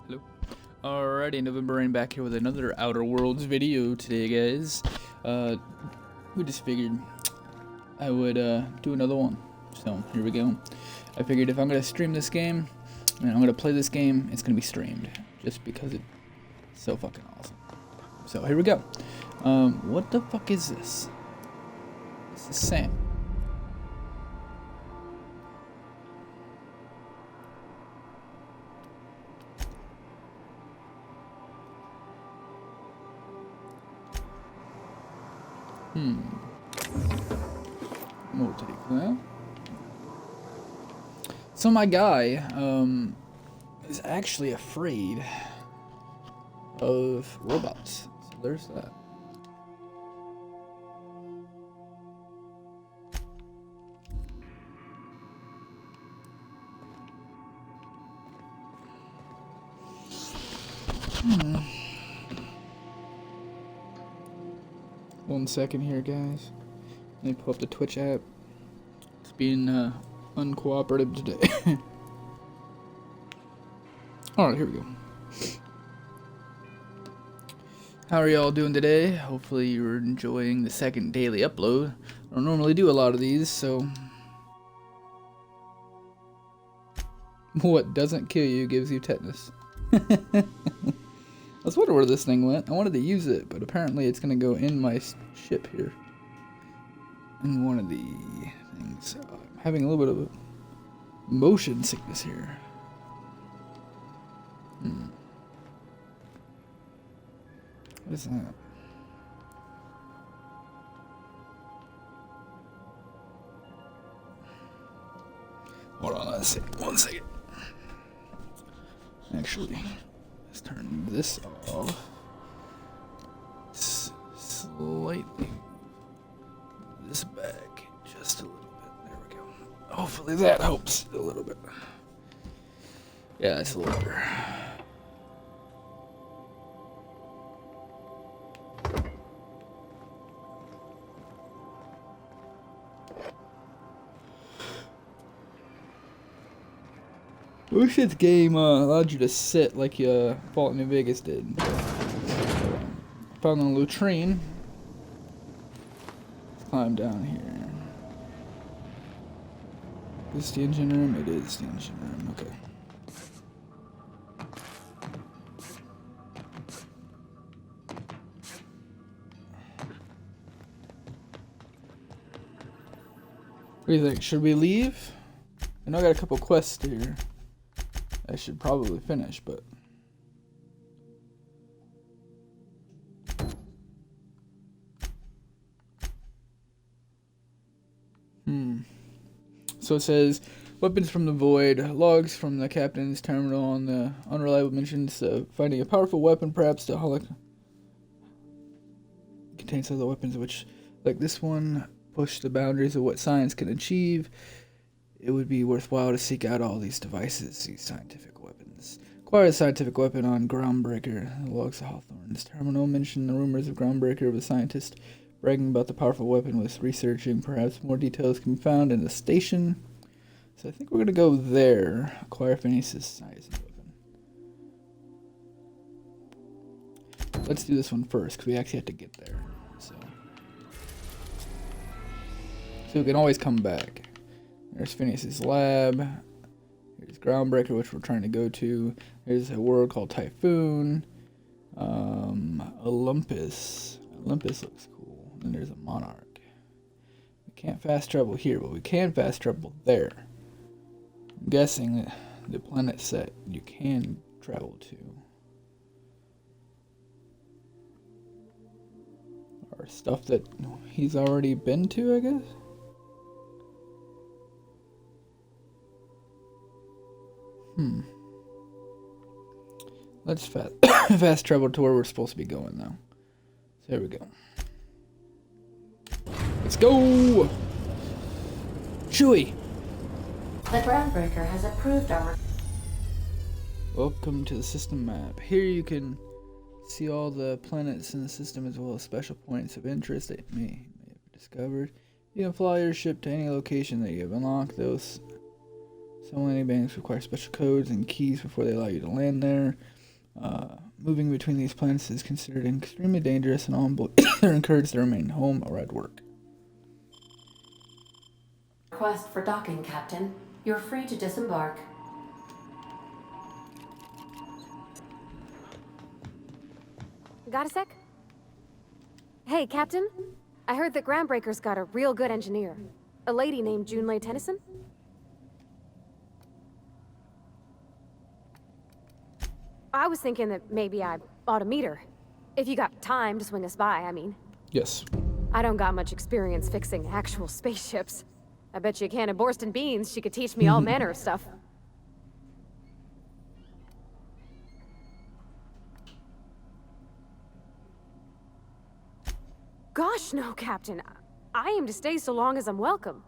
Hello. Alrighty, November Rain back here with another Outer Worlds video today, guys. We just figured I would do another one. So here we go. I figured if I'm gonna stream this game and I'm gonna play this game, it's gonna be streamed just because it's so fucking awesome. So here we go. What the fuck is this? This is Sam. We'll take that. So my guy is actually afraid of robots. So there's that. One second here, guys. Let me pull up the Twitch app. It's being uncooperative today. Alright, here we go. How are y'all doing today? Hopefully you're enjoying the second daily upload. I don't normally do a lot of these, so... What doesn't kill you gives you tetanus. I was wondering where this thing went. I wanted to use it, but apparently it's going to go in my ship here. In one of the things. I'm having a little bit of motion sickness here. What is that? Hold on, let's see. 1 second. Actually, let's turn this off. Slightly. This back just a little bit. There we go. Hopefully that helps a little bit. Yeah, that's a little better. I wish this game allowed you to sit like Fallout New Vegas did. Found a latrine. Let's climb down here. Is this the engine room? It is the engine room. Okay. What do you think? Should we leave? I know I got a couple quests here. I should probably finish, but... So it says, weapons from the void, logs from the captain's terminal on the unreliable mentions of finding a powerful weapon, perhaps the holoc... contains other weapons which, like this one, push the boundaries of what science can achieve. It would be worthwhile to seek out all these devices, these scientific weapons. Acquire a scientific weapon on Groundbreaker. The logs of Hawthorne's terminal mention the rumors of Groundbreaker of a scientist bragging about the powerful weapon with researching. Perhaps more details can be found in the station. So I think we're going to go there. Acquire Phineas's size weapon. Let's do this one first, because we actually have to get there. So we can always come back. There's Phineas's lab. Here's Groundbreaker, which we're trying to go to. There's a world called Typhoon. Olympus. Olympus looks cool. And there's a Monarch. We can't fast travel here, but we can fast travel there. I'm guessing the planet set you can travel to are stuff that he's already been to, I guess. Let's fast travel to where we're supposed to be going, though. So here we go. Let's go! Chewie! The Groundbreaker has approved our... Welcome to the system map. Here you can see all the planets in the system as well as special points of interest that may have discovered. You can fly your ship to any location that you have unlocked. Those some landing banks require special codes and keys before they allow you to land there. Moving between these planets is considered extremely dangerous, and all on board are encouraged to remain home or at work. Request for docking, Captain. You're free to disembark. Got a sec? Hey, Captain. I heard that Groundbreaker's got a real good engineer. A lady named Junlei Tennyson? I was thinking that maybe I ought to meet her. If you got time to swing us by, I mean. Yes. I don't got much experience fixing actual spaceships. I bet you a can of Borston beans she could teach me all manner of stuff. Gosh, no, Captain. I aim to stay so long as I'm welcome.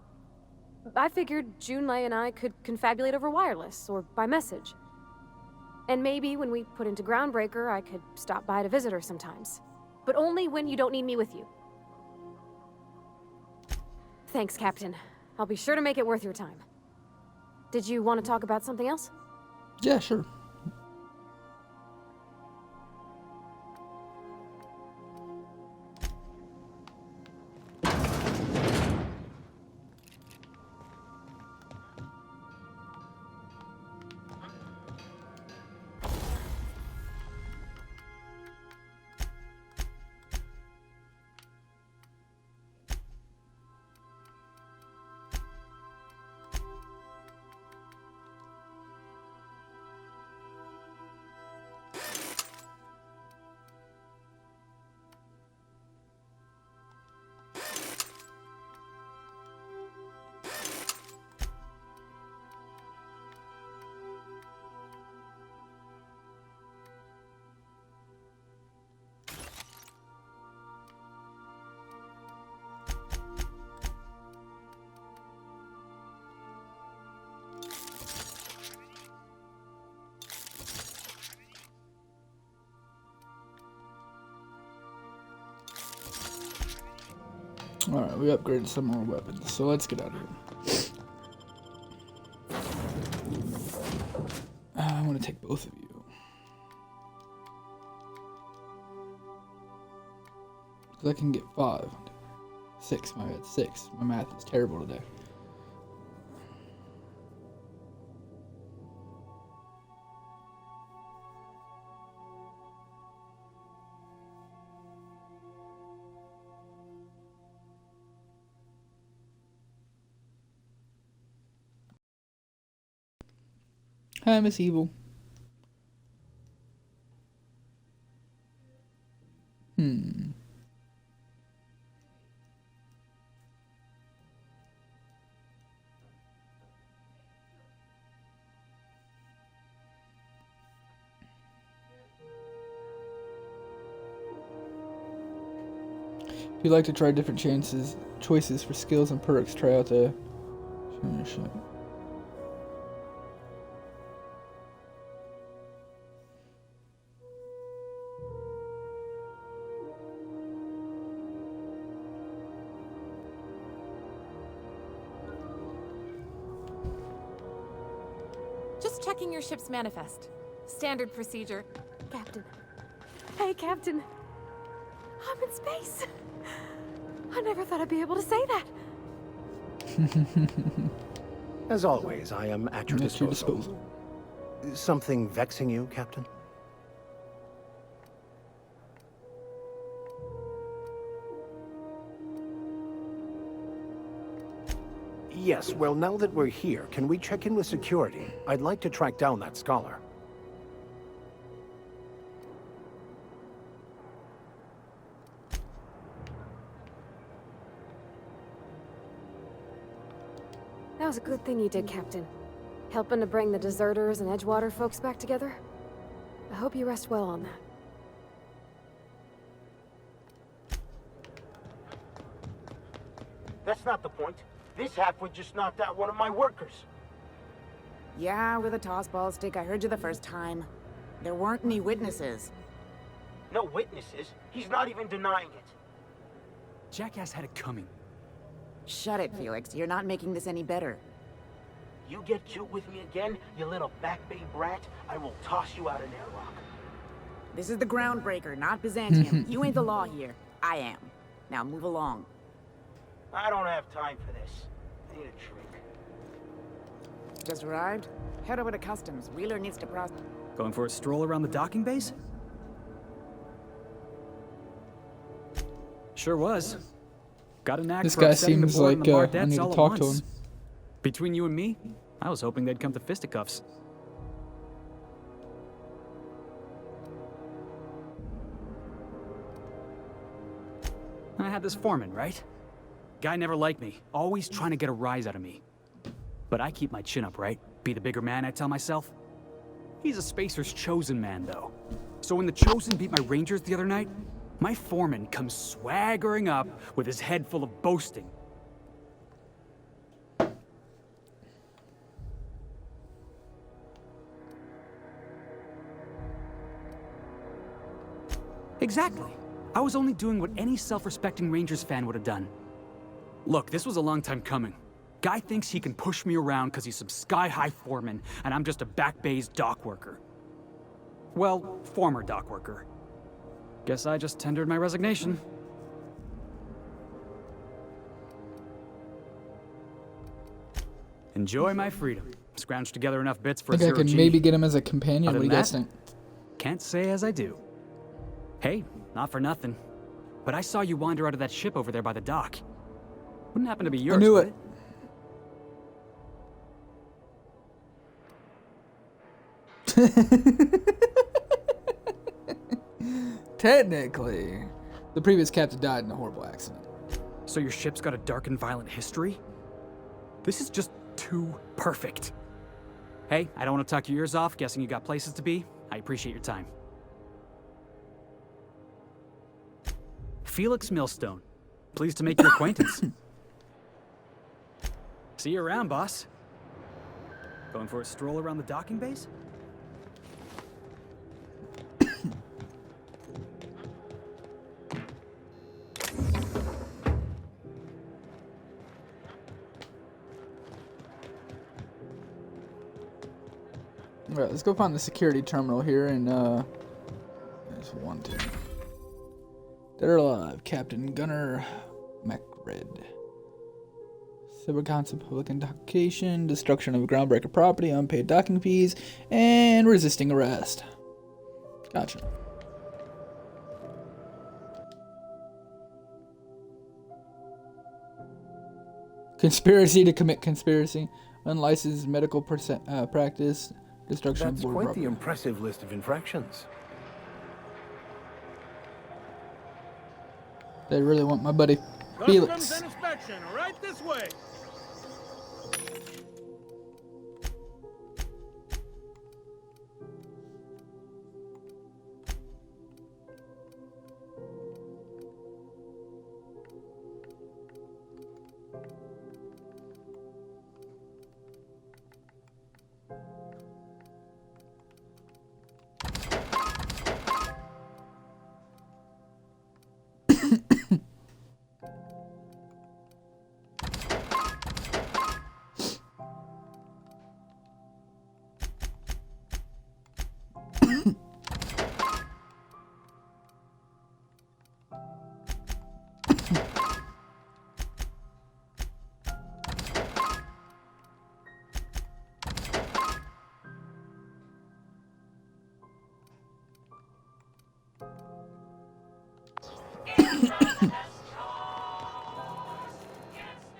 I figured Junlei and I could confabulate over wireless, or by message. And maybe when we put into Groundbreaker, I could stop by to visit her sometimes. But only when you don't need me with you. Thanks, Captain. I'll be sure to make it worth your time. Did you want to talk about something else? Yeah, sure. Alright, we upgraded some more weapons, so let's get out of here. I want to take both of you. 'Cause I can get 5. 6, my bad, 6. My math is terrible today. Hi, Miss Evil. If you'd like to try different choices for skills and perks, try out the... Just checking your ship's manifest. Standard procedure. Captain. Hey, Captain. I'm in space. I never thought I'd be able to say that. As always, I am at your disposal. Something vexing you, Captain? Yes, well, now that we're here, can we check in with security? I'd like to track down that scholar. That was a good thing you did, Captain. Helping to bring the deserters and Edgewater folks back together. I hope you rest well on that. That's not the point. This halfwit just knocked out one of my workers. Yeah, with a tossball stick. I heard you the first time. There weren't any witnesses. No witnesses. He's not even denying it. Jackass had it coming. Shut it, Felix. You're not making this any better. You get cute with me again, you little Back Bay brat, I will toss you out an airlock. This is the Groundbreaker, not Byzantium. You ain't the law here. I am. Now move along. I don't have time for this. I need a drink. Just arrived? Head over to customs. Wheeler needs to process. Going for a stroll around the docking base? Sure was. Got a knack This for guy upsetting the seems board and like the I Bardettes need to all at talk to once. him. Between you and me, I was hoping they'd come to fisticuffs. I had this foreman, right? Guy never liked me, always trying to get a rise out of me. But I keep my chin up, right? Be the bigger man, I tell myself. He's a Spacer's chosen man, though. So when the Chosen beat my Rangers the other night, my foreman comes swaggering up with his head full of boasting. Exactly. I was only doing what any self-respecting Rangers fan would have done. Look, this was a long time coming. Guy thinks he can push me around because he's some sky-high foreman, and I'm just a Back Bay's dock worker. Well, former dock worker. Guess I just tendered my resignation. Enjoy my freedom. Scrounged together enough bits for I a think I zero can G. maybe get him as a companion. Other What do you than guys that, think? Can't say as I do. Hey, not for nothing. But I saw you wander out of that ship over there by the dock. Wouldn't happen to be yours, knew would it. Technically, the previous captain died in a horrible accident. So your ship's got a dark and violent history? This is just too perfect. Hey, I don't want to talk your ears off, guessing you got places to be. I appreciate your time. Felix Millstone. Pleased to make your acquaintance. See you around, boss. Going for a stroll around the docking base? Alright, let's go find the security terminal here and there's one, two. Dead or alive, Captain Gunnar MacRed. Cybercon's public intoxication, destruction of groundbreaker property, unpaid docking fees, and resisting arrest. Gotcha. Conspiracy to commit conspiracy, unlicensed medical practice, destruction That's of board quite property. the impressive list of infractions. They really want my buddy Customs Felix. and inspection, right this way.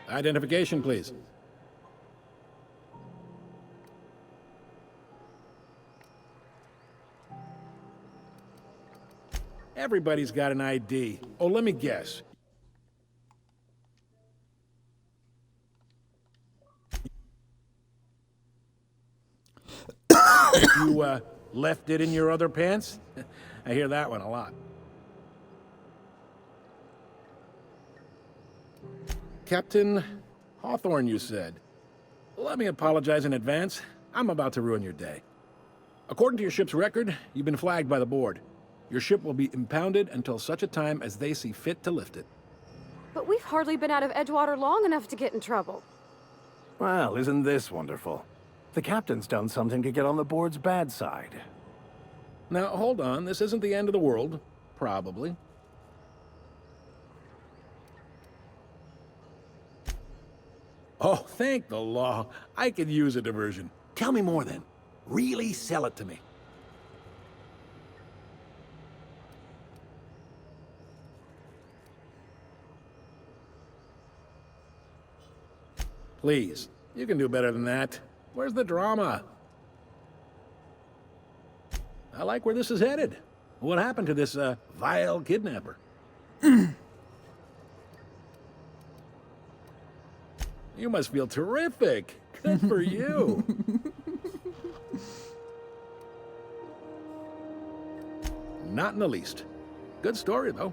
Identification, please. Everybody's got an ID. Oh, let me guess. You, left it in your other pants? I hear that one a lot. Captain Hawthorne, you said. Let me apologize in advance. I'm about to ruin your day. According to your ship's record, you've been flagged by the board. Your ship will be impounded until such a time as they see fit to lift it. But we've hardly been out of Edgewater long enough to get in trouble. Well, isn't this wonderful? The captain's done something to get on the board's bad side. Now, hold on. This isn't the end of the world. Probably. Oh, thank the law. I could use a diversion. Tell me more then. Really sell it to me. Please, you can do better than that. Where's the drama? I like where this is headed. What happened to this, vile kidnapper? You must feel terrific. Good for you. Not in the least. Good story, though.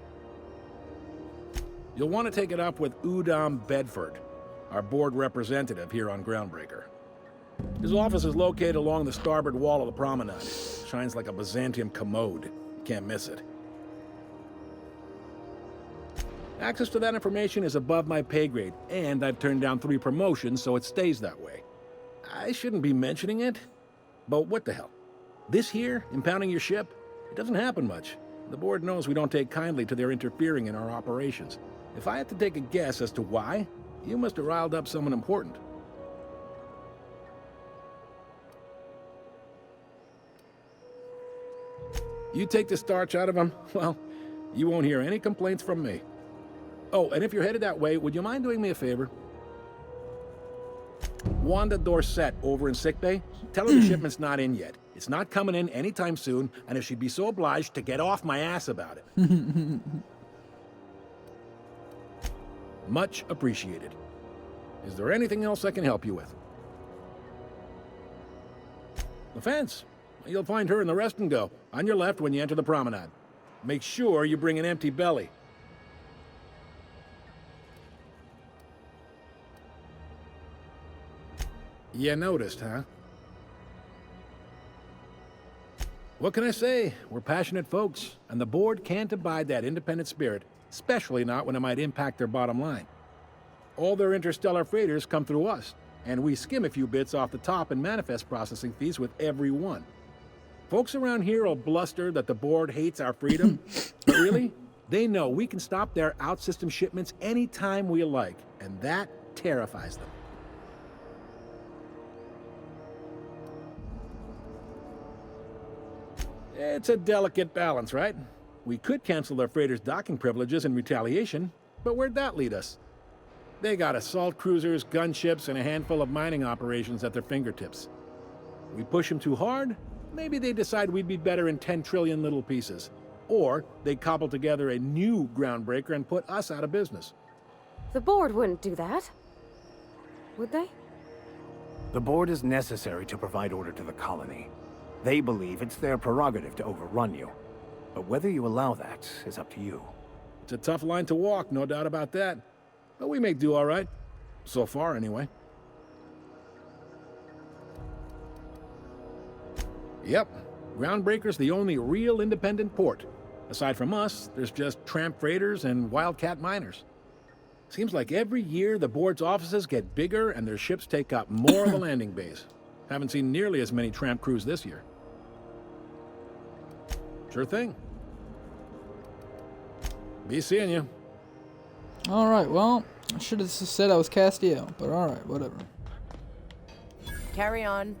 You'll want to take it up with Udom Bedford, our board representative here on Groundbreaker. His office is located along the starboard wall of the promenade. Shines like a Byzantium commode. You can't miss it. Access to that information is above my pay grade, and I've turned down 3 promotions, so it stays that way. I shouldn't be mentioning it, but what the hell? This here, impounding your ship, it doesn't happen much. The board knows we don't take kindly to their interfering in our operations. If I had to take a guess as to why, you must have riled up someone important. You take the starch out of them, well, you won't hear any complaints from me. Oh, and if you're headed that way, would you mind doing me a favor? Wanda Dorset over in sickbay, tell her the shipment's not in yet. It's not coming in anytime soon, and if she'd be so obliged to get off my ass about it. Much appreciated. Is there anything else I can help you with? The fence. You'll find her in the rest and go, on your left when you enter the promenade. Make sure you bring an empty belly. You noticed, huh? What can I say? We're passionate folks, and the board can't abide that independent spirit, especially not when it might impact their bottom line. All their interstellar freighters come through us, and we skim a few bits off the top in manifest processing fees with every one. Folks around here will bluster that the board hates our freedom, but really, they know we can stop their out-system shipments anytime we like, and that terrifies them. It's a delicate balance, right? We could cancel their freighters' docking privileges in retaliation, but where'd that lead us? They got assault cruisers, gunships, and a handful of mining operations at their fingertips. We push them too hard, maybe they decide we'd be better in 10 trillion little pieces. Or they cobble together a new groundbreaker and put us out of business. The board wouldn't do that. Would they? The board is necessary to provide order to the colony. They believe it's their prerogative to overrun you. But whether you allow that is up to you. It's a tough line to walk, no doubt about that. But we make do all right. So far, anyway. Yep. Groundbreaker's the only real independent port. Aside from us, there's just tramp freighters and wildcat miners. Seems like every year the board's offices get bigger and their ships take up more of the landing bays. Haven't seen nearly as many tramp crews this year. Sure thing. Be seeing you. Alright, well, I should have said I was Castiel, but alright, whatever. Carry on.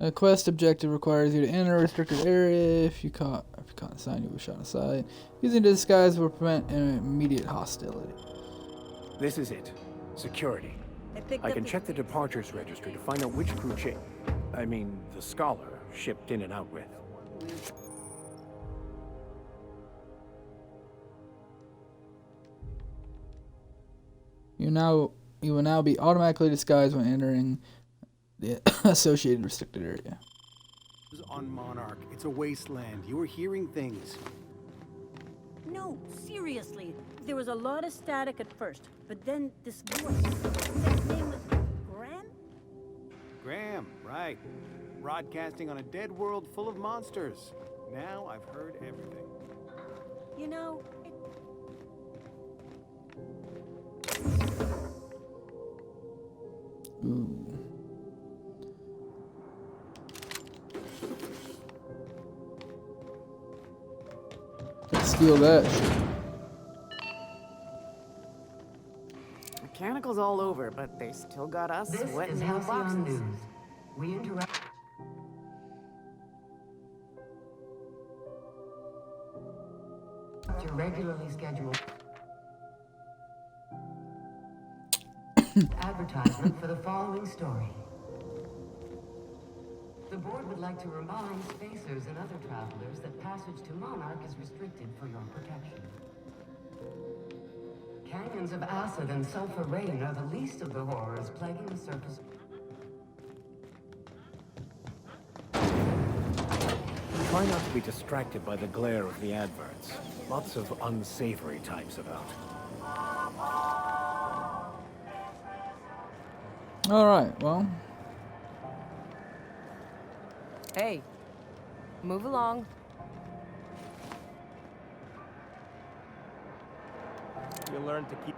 A quest objective requires you to enter a restricted area. If you caught a sign, you will be shot aside. Using disguise will prevent an immediate hostility. This is it. Security. I can check the departures registry to find out which crew the Scholar, shipped in and out with. You will now be automatically disguised when entering the associated restricted area. On Monarch, it's a wasteland. You were hearing things. No, seriously. There was a lot of static at first, but then this voice. His name was Grant? right. Broadcasting on a dead world full of monsters. Now I've heard everything. You know, Ooh. Let's steal that shit. Mechanical's all over, but they still got us This sweating is in the Halcyon boxes. News. We interrupt. Your regularly scheduled advertisement for the following story. The board would like to remind spacers and other travelers that passage to Monarch is restricted for your protection. Canyons of acid and sulfur rain are the least of the horrors plaguing the surface. Try not to be distracted by the glare of the adverts. Lots of unsavory types about. Alright, well. Hey, move along. You learn to keep...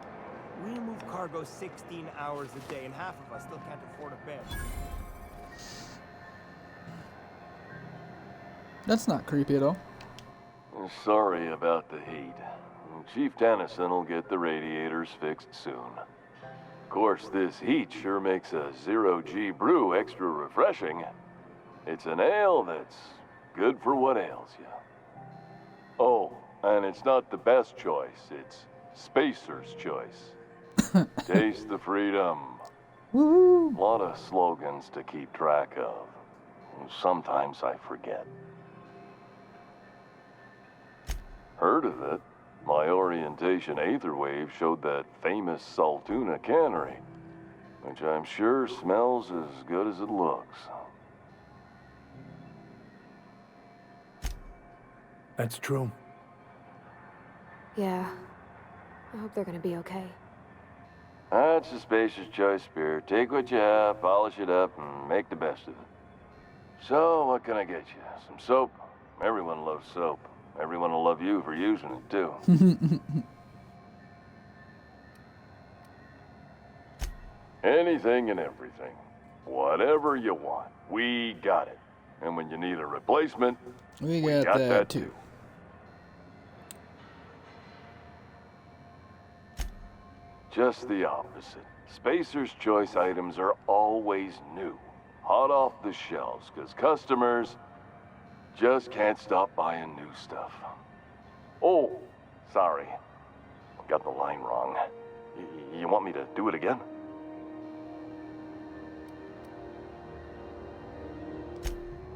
We move cargo 16 hours a day, and half of us still can't afford a bed. That's not creepy at all. Sorry about the heat. Chief Tennyson will get the radiators fixed soon. Of course, this heat sure makes a zero-G brew extra refreshing. It's an ale that's good for what ails you. Oh, and it's not the best choice. It's Spacer's choice. Taste the freedom. Woo! A lot of slogans to keep track of. Sometimes I forget. Heard of it? My orientation aetherwave showed that famous Saltuna cannery, which I'm sure smells as good as it looks. That's true. Yeah. I hope they're gonna be okay. That's a Spacer's choice beer. Take what you have, polish it up, and make the best of it. So, what can I get you? Some soap? Everyone loves soap. Everyone will love you for using it, too. Anything and everything. Whatever you want. We got it. And when you need a replacement, We got that too. Just the opposite. Spacer's choice items are always new. Hot off the shelves, because customers just can't stop buying new stuff. Oh, sorry. Got the line wrong. You want me to do it again?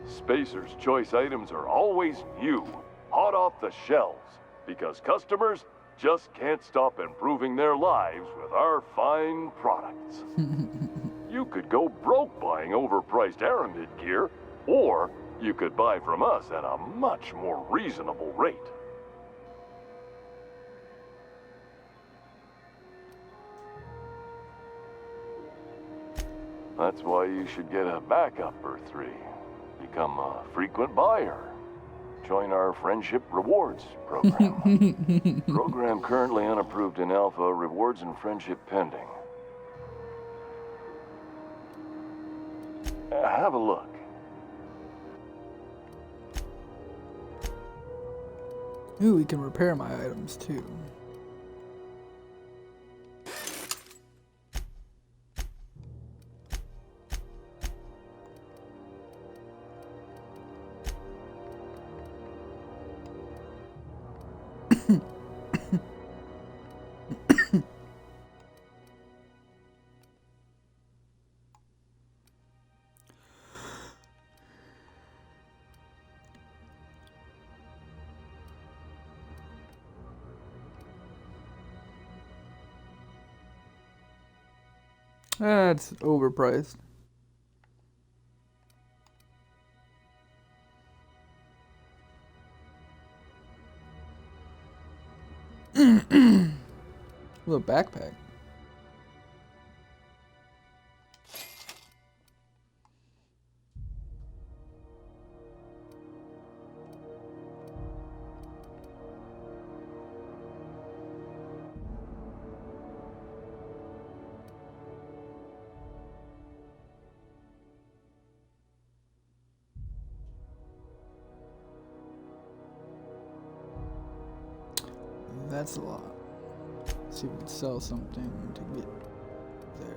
Spacer's choice items are always new, hot off the shelves, because customers just can't stop improving their lives with our fine products. You could go broke buying overpriced Aramid gear, or you could buy from us at a much more reasonable rate. That's why you should get a backup or three. Become a frequent buyer. Join our Friendship Rewards program. Program currently unapproved in Alpha, rewards and friendship pending. Have a look. Ooh, we can repair my items too. That's overpriced. Little backpack. That's a lot. Let's see if we can sell something to get there.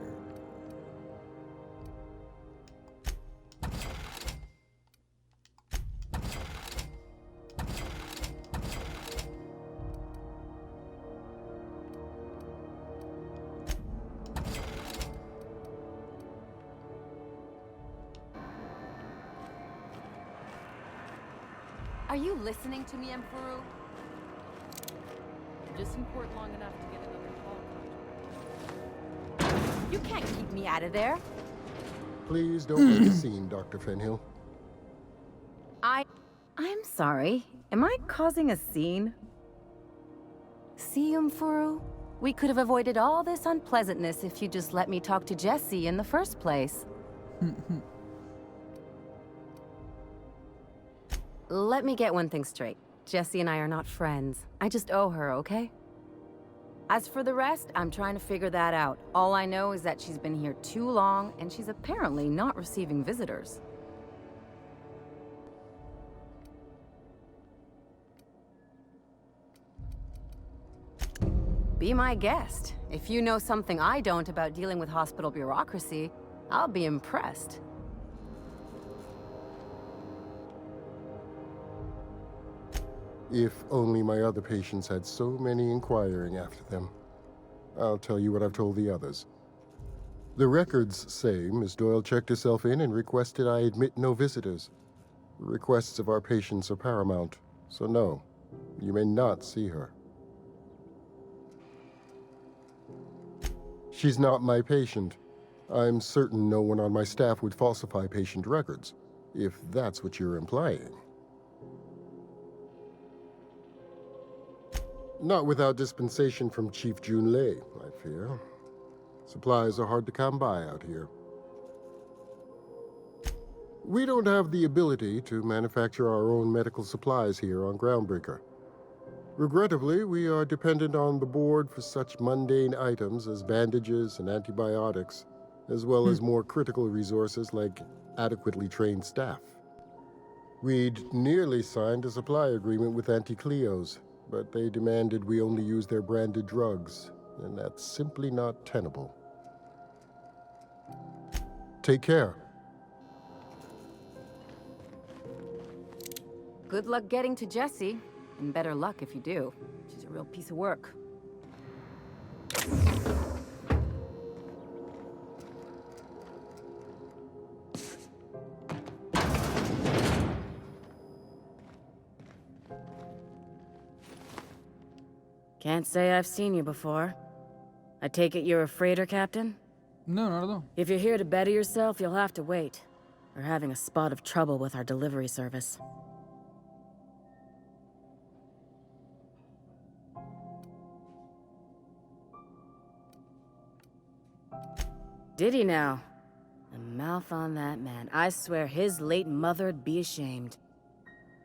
Are you listening to me, Emperor? Just in port long enough to get another call. You can't keep me out of there. Please don't make a scene, Dr. Fenhill. I'm sorry. Am I causing a scene? See, Umfuru? We could have avoided all this unpleasantness if you just let me talk to Jessie in the first place. Let me get one thing straight. Jessie and I are not friends. I just owe her, okay? As for the rest, I'm trying to figure that out. All I know is that she's been here too long, and she's apparently not receiving visitors. Be my guest. If you know something I don't about dealing with hospital bureaucracy, I'll be impressed. If only my other patients had so many inquiring after them. I'll tell you what I've told the others. The records say Miss Doyle checked herself in and requested I admit no visitors. The requests of our patients are paramount, so no, you may not see her. She's not my patient. I'm certain no one on my staff would falsify patient records, if that's what you're implying. Not without dispensation from Chief Junlei, I fear. Supplies are hard to come by out here. We don't have the ability to manufacture our own medical supplies here on Groundbreaker. Regrettably, we are dependent on the board for such mundane items as bandages and antibiotics, as well as more critical resources like adequately trained staff. We'd nearly signed a supply agreement with Anti-Cleos, but they demanded we only use their branded drugs, and that's simply not tenable. Take care. Good luck getting to Jessie, and better luck if you do. She's a real piece of work. Can't say I've seen you before. I take it you're a freighter captain? No, not at all. If you're here to better yourself, you'll have to wait. We're having a spot of trouble with our delivery service. Did he now? The mouth on that man. I swear his late mother'd be ashamed.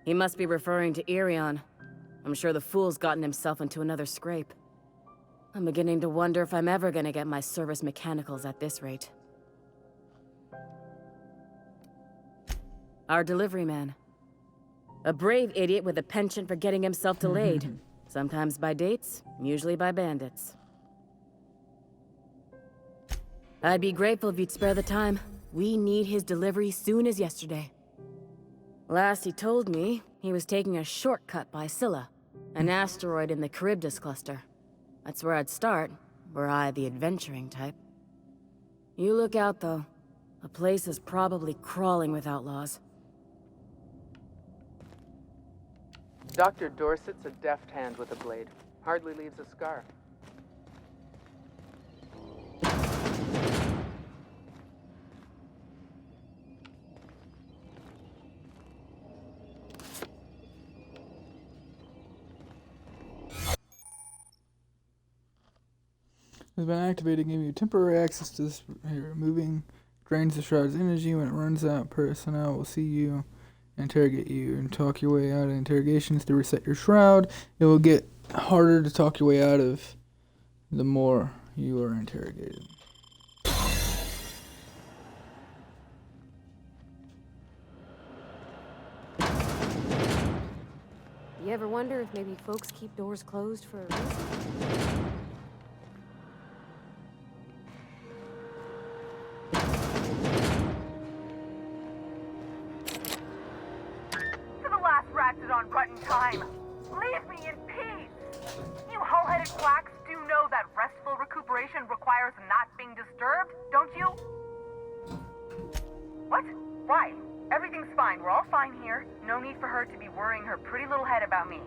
He must be referring to Irion. I'm sure the fool's gotten himself into another scrape. I'm beginning to wonder if I'm ever gonna get my service mechanicals at this rate. Our delivery man. A brave idiot with a penchant for getting himself delayed. Sometimes by dates, usually by bandits. I'd be grateful if you'd spare the time. We need his delivery soon as yesterday. Last he told me, he was taking a shortcut by Scylla, an asteroid in the Charybdis cluster. That's where I'd start, were I the adventuring type. You look out, though. The place is probably crawling with outlaws. Dr. Dorset's a deft hand with a blade. Hardly leaves a scar. Has been activated, giving you temporary access to this removing drains the shroud's energy. When it runs out, personnel will see you, interrogate you, and talk your way out of interrogations to reset your shroud. It will get harder to talk your way out of the more you are interrogated. You ever wonder if maybe folks keep doors closed for a reason? To the last Ratchet on Rutton time, leave me in peace! You hull-headed quacks do know that restful recuperation requires not being disturbed, don't you? What? Why? Everything's fine. We're all fine here. No need for her to be worrying her pretty little head about me.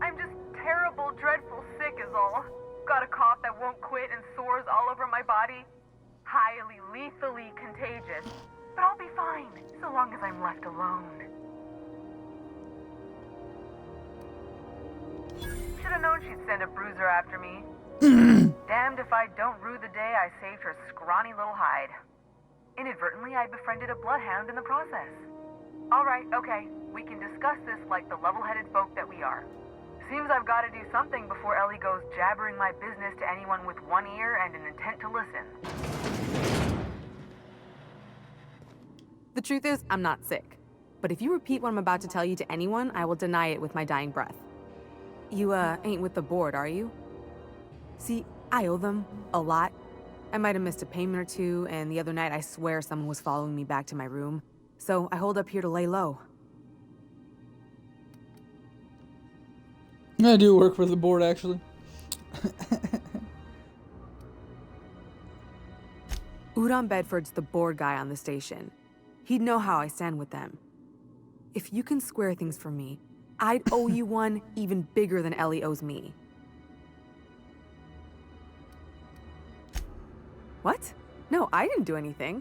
I'm just terrible, dreadful sick is all. Got a cough that won't quit and sores all over my body. Highly, lethally contagious. But I'll be fine, so long as I'm left alone. Should've known she'd send a bruiser after me. Damned if I don't rue the day I saved her scrawny little hide. Inadvertently, I befriended a bloodhound in the process. Alright, okay, we can discuss this like the level-headed folk that we are. Seems I've got to do something before Ellie goes jabbering my business to anyone with one ear and an intent to listen. The truth is, I'm not sick. But if you repeat what I'm about to tell you to anyone, I will deny it with my dying breath. You, ain't with the board, are you? See, I owe them a lot. I might have missed a payment or two, and the other night I swear someone was following me back to my room. So I hold up here to lay low. I do work for the board, actually. Udon Bedford's the board guy on the station. He'd know how I stand with them. If you can square things for me, I'd owe you one even bigger than Ellie owes me. What? No, I didn't do anything.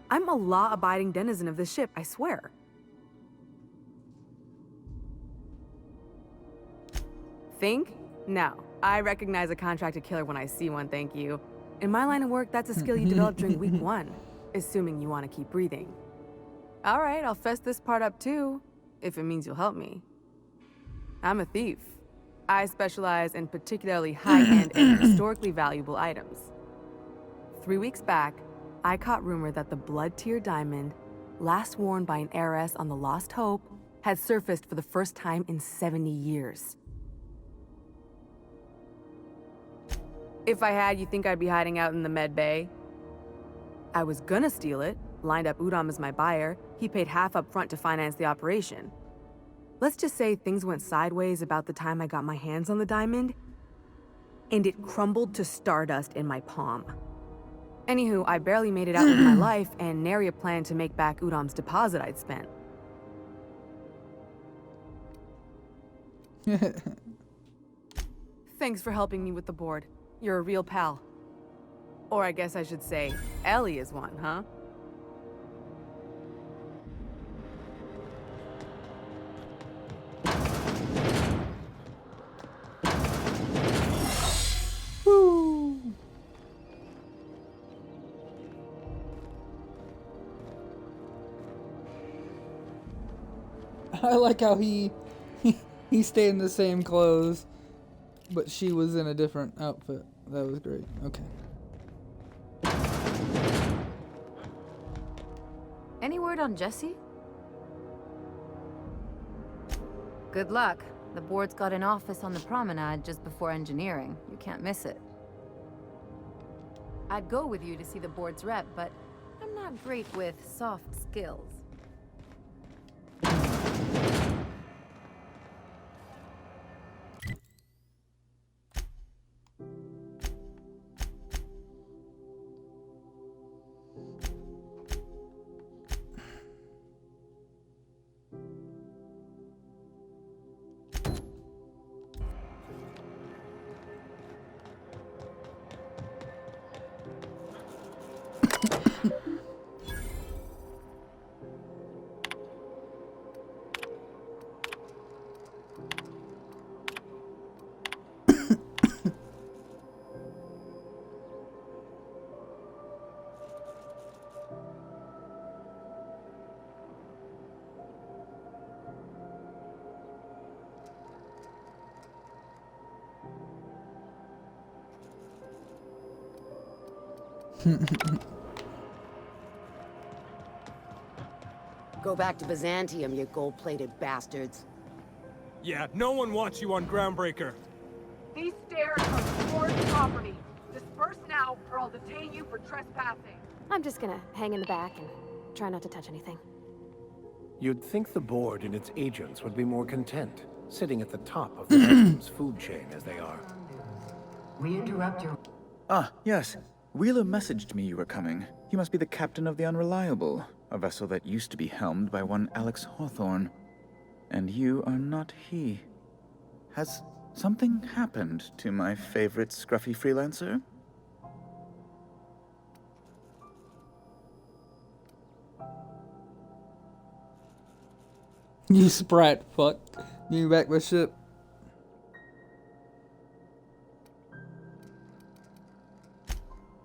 I'm a law-abiding denizen of this ship, I swear. Think? No. I recognize a contracted killer when I see one, thank you. In my line of work, that's a skill you develop during week 1, assuming you want to keep breathing. All right, I'll fess this part up too, if it means you'll help me. I'm a thief. I specialize in particularly high-end and historically valuable items. 3 weeks back, I caught rumor that the blood-tier diamond, last worn by an heiress on the Lost Hope, had surfaced for the first time in 70 years. If I had, you think I'd be hiding out in the med bay? I was gonna steal it, lined up Udom as my buyer. He paid half up front to finance the operation. Let's just say things went sideways about the time I got my hands on the diamond, and it crumbled to stardust in my palm. Anywho, I barely made it out with my life, and nary a plan to make back Udom's deposit I'd spent. Thanks for helping me with the board. You're a real pal. Or I guess I should say, Ellie is one, huh? Woo! I like how he stayed in the same clothes, but she was in a different outfit. That was great. Okay. Any word on Jesse? Good luck. The board's got an office on the promenade just before engineering. You can't miss it. I'd go with you to see the board's rep, but I'm not great with soft skills. Go back to Byzantium, you gold-plated bastards. Yeah, no one wants you on Groundbreaker. These stairs are Ford property. Disperse now, or I'll detain you for trespassing. I'm just gonna hang in the back and try not to touch anything. You'd think the board and its agents would be more content, sitting at the top of the customs food chain as they are. We interrupt your... Ah, yes. Wheeler messaged me you were coming. You must be the captain of the Unreliable, a vessel that used to be helmed by one Alex Hawthorne. And you are not he. Has something happened to my favorite scruffy freelancer? You sprat fuck. Give me back my ship.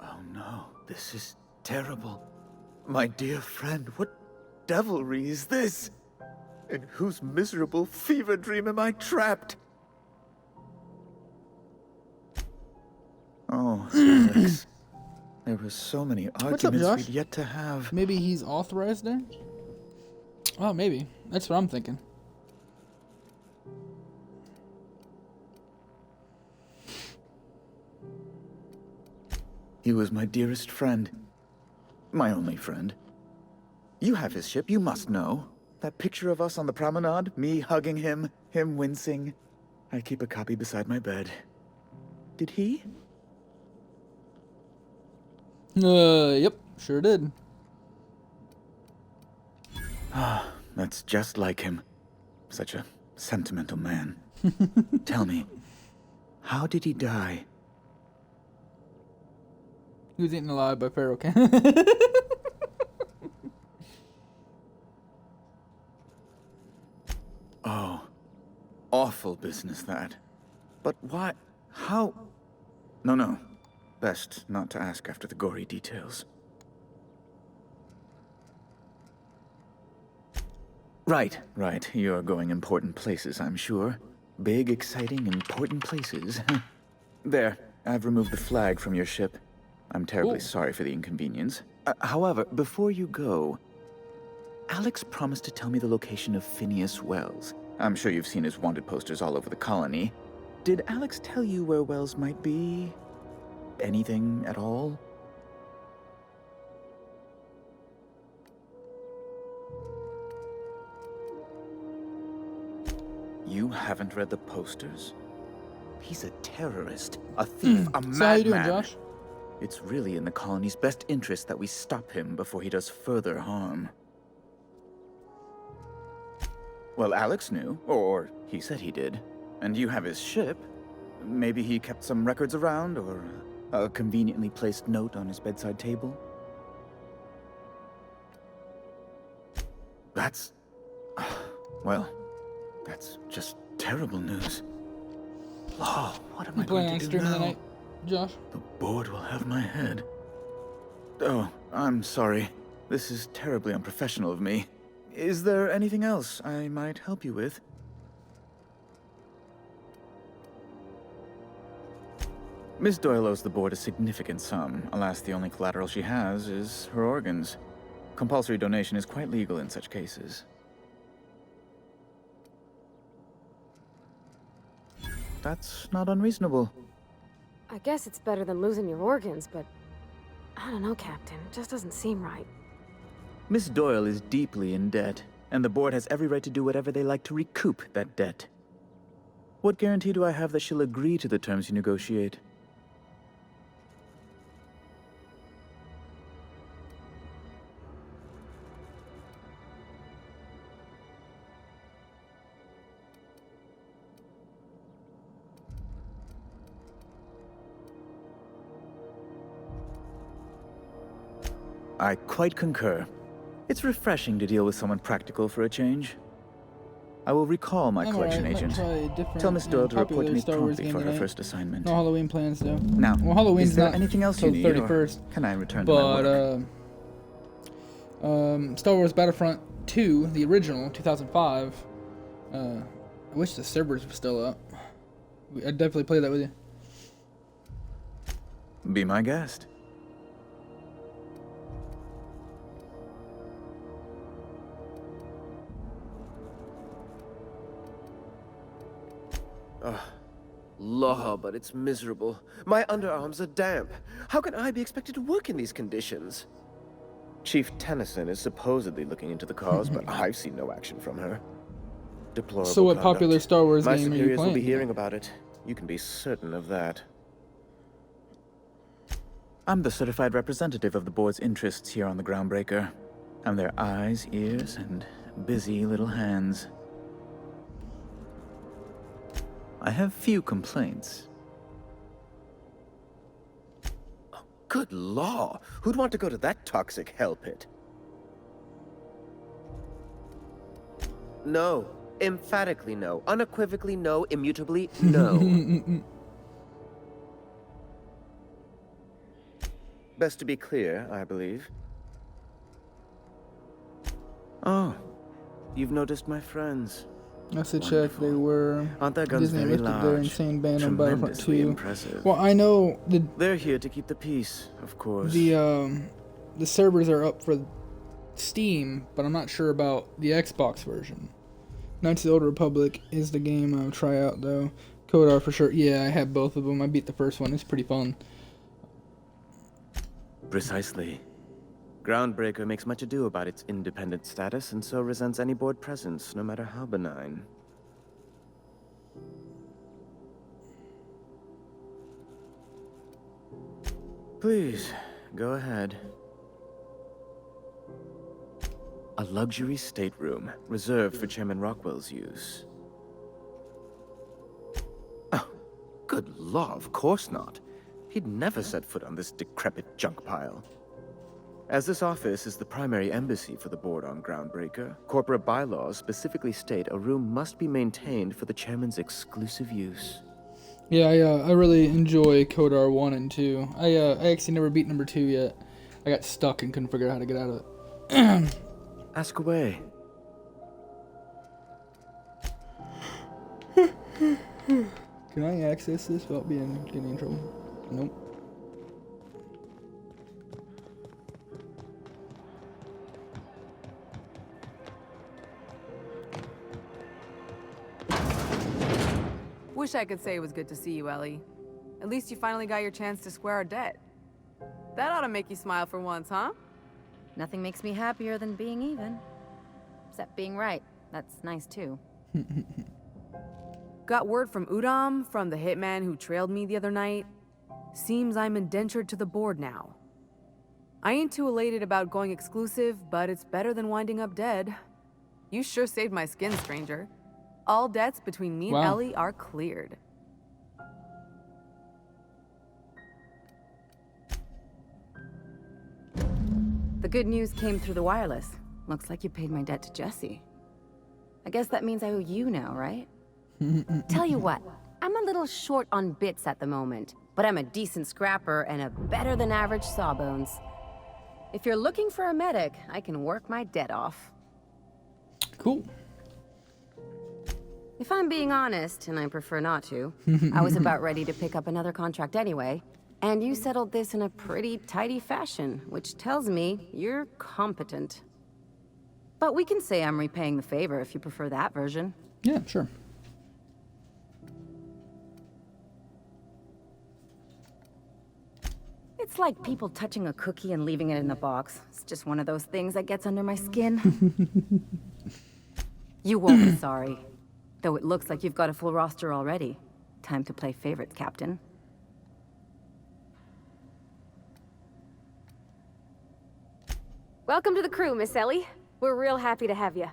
Oh no, this is terrible. My dear friend, what devilry is this? In whose miserable fever dream am I trapped? Oh, Alex. There were so many What's up, arguments Josh? we'd yet to have. Maybe he's authorized there? Oh, maybe. That's what I'm thinking. He was my dearest friend. My only friend. You have his ship, you must know. That picture of us on the promenade, me hugging him, him wincing. I keep a copy beside my bed. Did he? Yep, sure did. Ah, that's just like him. Such a sentimental man. Tell me, how did he die? He was eaten alive by Pharaoh King. Oh, awful business that. But why? How? No. Best not to ask after the gory details. Right. You're going important places, I'm sure. Big, exciting, important places. There, I've removed the flag from your ship. I'm terribly sorry for the inconvenience. However, before you go, Alex promised to tell me the location of Phineas Wells. I'm sure you've seen his wanted posters all over the colony. Did Alex tell you where Wells might be? Anything at all? You haven't read the posters? He's a terrorist, a thief, a madman. So how you doing, Josh? It's really in the colony's best interest that we stop him before he does further harm. Well, Alex knew, or he said he did. And you have his ship. Maybe he kept some records around, or a conveniently placed note on his bedside table. That's... well, that's just terrible news. Oh, what am I going to do now? Tonight, Josh? The board will have my head. Oh, I'm sorry. This is terribly unprofessional of me. Is there anything else I might help you with? Miss Doyle owes the board a significant sum. Alas, the only collateral she has is her organs. Compulsory donation is quite legal in such cases. That's not unreasonable. I guess it's better than losing your organs, but I don't know, Captain. It just doesn't seem right. Miss Doyle is deeply in debt, and the board has every right to do whatever they like to recoup that debt. What guarantee do I have that she'll agree to the terms you negotiate? I quite concur. It's refreshing to deal with someone practical for a change. I will recall my collection agent. Tell Miss Doyle to report to me promptly for her first assignment. No Halloween plans, though. Now, well, Halloween's is there not anything else you need, 31st, or can I return to my work? Star Wars Battlefront 2, the original, 2005. I wish the servers were still up. I'd definitely play that with you. Be my guest. Law, but it's miserable. My underarms are damp. How can I be expected to work in these conditions? Chief Tennyson is supposedly looking into the cause, but I've seen no action from her. Deplorable So what conduct. popular Star Wars My game are you superiors will be playing? hearing about it. You can be certain of that. I'm the certified representative of the board's interests here on the Groundbreaker. I'm their eyes, ears, and busy little hands. I have few complaints. Good law! Who'd want to go to that toxic hell pit? No. Emphatically no. Unequivocally no. Immutably no. Best to be clear, I believe. Oh, you've noticed my friends. That's a check. They were Aren't their guns Disney very lifted their large? insane ban on Battlefront Tremendously 2. impressive. Well, I know They're here to keep the peace, of course. the servers are up for Steam, but I'm not sure about the Xbox version. Knights of the Old Republic is the game I'll try out though. KOTOR for sure. Yeah, I have both of them. I beat the first one. It's pretty fun. Precisely. Groundbreaker makes much ado about its independent status, and so resents any board presence, no matter how benign. Please, go ahead. A luxury stateroom, reserved for Chairman Rockwell's use. Oh, good law, of course not. He'd never set foot on this decrepit junk pile. As this office is the primary embassy for the board on Groundbreaker, corporate bylaws specifically state a room must be maintained for the chairman's exclusive use. Yeah, I really enjoy KOTOR 1 and 2. I actually never beat number 2 yet. I got stuck and couldn't figure out how to get out of it. Ask away. Can I access this without getting in trouble? Nope. Wish I could say it was good to see you, Ellie. At least you finally got your chance to square our debt. That ought to make you smile for once, huh? Nothing makes me happier than being even. Except being right. That's nice too. Got word from Udom, from the hitman who trailed me the other night. Seems I'm indentured to the board now. I ain't too elated about going exclusive, but it's better than winding up dead. You sure saved my skin, stranger. All debts between me and Wow. Ellie are cleared. The good news came through the wireless. Looks like you paid my debt to Jesse. I guess that means I owe you now, right? Tell you what, I'm a little short on bits at the moment, but I'm a decent scrapper and a better than average sawbones. If you're looking for a medic, I can work my debt off. Cool. If I'm being honest, and I prefer not to, I was about ready to pick up another contract anyway, and you settled this in a pretty tidy fashion, which tells me you're competent. But we can say I'm repaying the favor if you prefer that version. Yeah, sure. It's like people touching a cookie and leaving it in the box. It's just one of those things that gets under my skin. You won't be sorry. Though it looks like you've got a full roster already. Time to play favorites, Captain. Welcome to the crew, Miss Ellie. We're real happy to have you.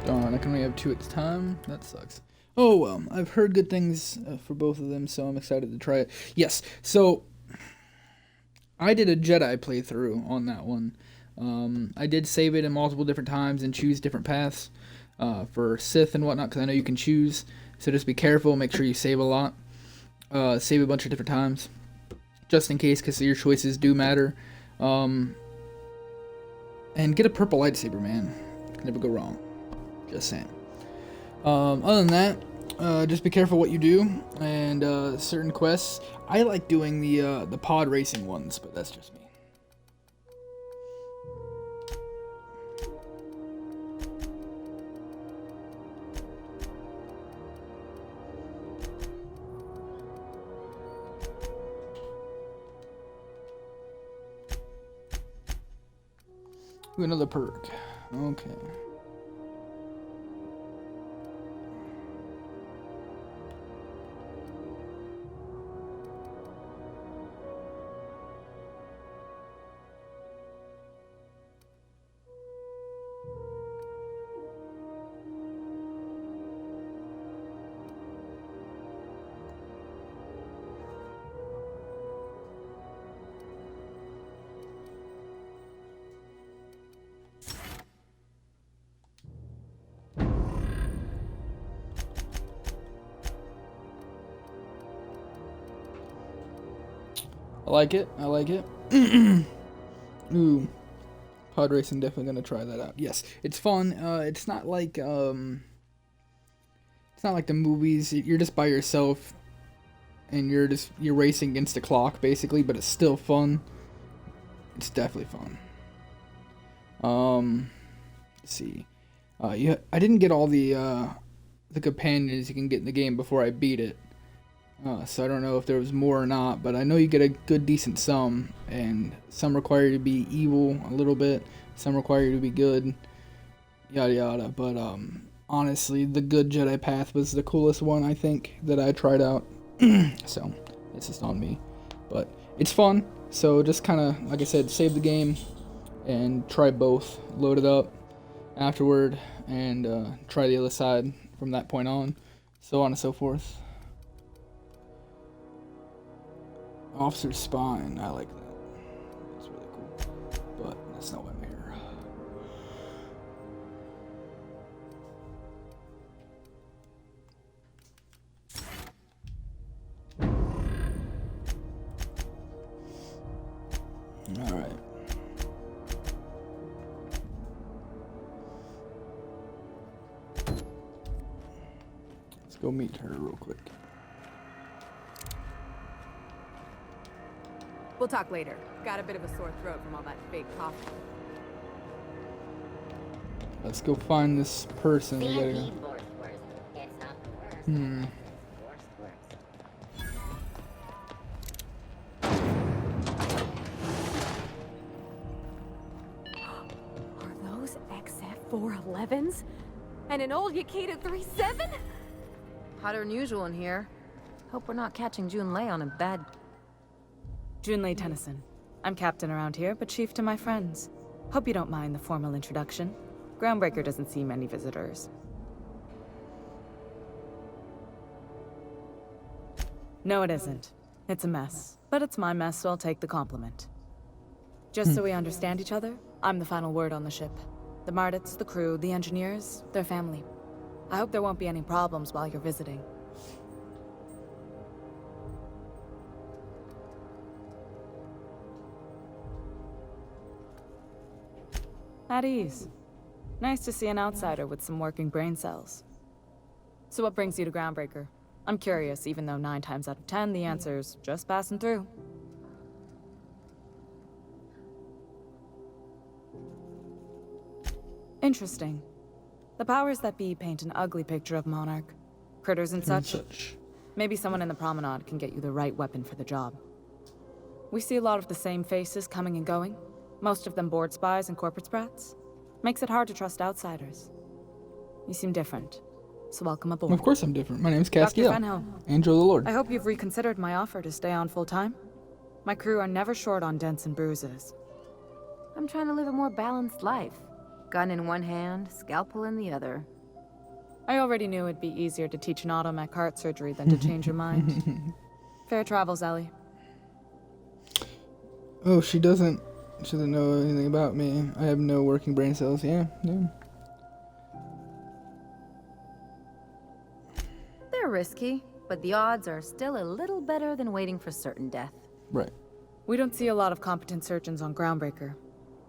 Darn, I can only have 2 at the time. That sucks. Oh well, I've heard good things for both of them, so I'm excited to try it. Yes, so I did a Jedi playthrough on that one. I did save it in multiple different times and choose different paths for Sith and whatnot, because I know you can choose. So just be careful, make sure you save a lot. Save a bunch of different times, just in case, because your choices do matter. And get a purple lightsaber, man. Can never go wrong. Just saying. Other than that, just be careful what you do, and certain quests. I like doing the pod racing ones, but that's just me. Ooh, another perk. Okay. I like it. I like it. Ooh. Pod racing, definitely gonna try that out. Yes, it's fun. It's not like the movies. You're just by yourself and you're racing against the clock basically, but it's still fun. It's definitely fun. Let's see. I didn't get all the companions you can get in the game before I beat it. So I don't know if there was more or not, but I know you get a good decent sum, and some require you to be evil a little bit, some require you to be good, yada yada. But honestly, the good Jedi path was the coolest one, I think, that I tried out. So it's just on me, but it's fun. So just kind of, like I said, save the game and try both, load it up afterward, and try the other side from that point on, so on and so forth. Officer's Spine, I like that. That's really cool. But that's not why I'm here. Alright. Let's go meet her real quick. We'll talk later. Got a bit of a sore throat from all that fake coffee. Let's go find this person. We gotta go. Are those XF411s? And an old Yakita 37? Hotter than usual in here. Hope we're not catching Junlei on a bad... Junlei Tennyson. I'm captain around here, but chief to my friends. Hope you don't mind the formal introduction. Groundbreaker doesn't see many visitors. No, it isn't. It's a mess. But it's my mess, so I'll take the compliment. Just so we understand each other, I'm the final word on the ship. The Mardits, the crew, the engineers, their family. I hope there won't be any problems while you're visiting. At ease. Nice to see an outsider with some working brain cells. So what brings you to Groundbreaker? I'm curious, even though 9 times out of 10 the answer's just passing through. Interesting. The powers that be paint an ugly picture of Monarch. Critters and such. Maybe someone in the promenade can get you the right weapon for the job. We see a lot of the same faces coming and going. Most of them board spies and corporate sprats. Makes it hard to trust outsiders. You seem different, so welcome aboard. Of course I'm different. My name's Castiel. Dr. Fenhill. Angel of the Lord. I hope you've reconsidered my offer to stay on full-time. My crew are never short on dents and bruises. I'm trying to live a more balanced life. Gun in one hand, scalpel in the other. I already knew it'd be easier to teach an automech heart surgery than to change your mind. Fair travels, Ellie. Oh, she doesn't know anything about me. I have no working brain cells. Yeah. They're risky, but the odds are still a little better than waiting for certain death. Right. We don't see a lot of competent surgeons on Groundbreaker.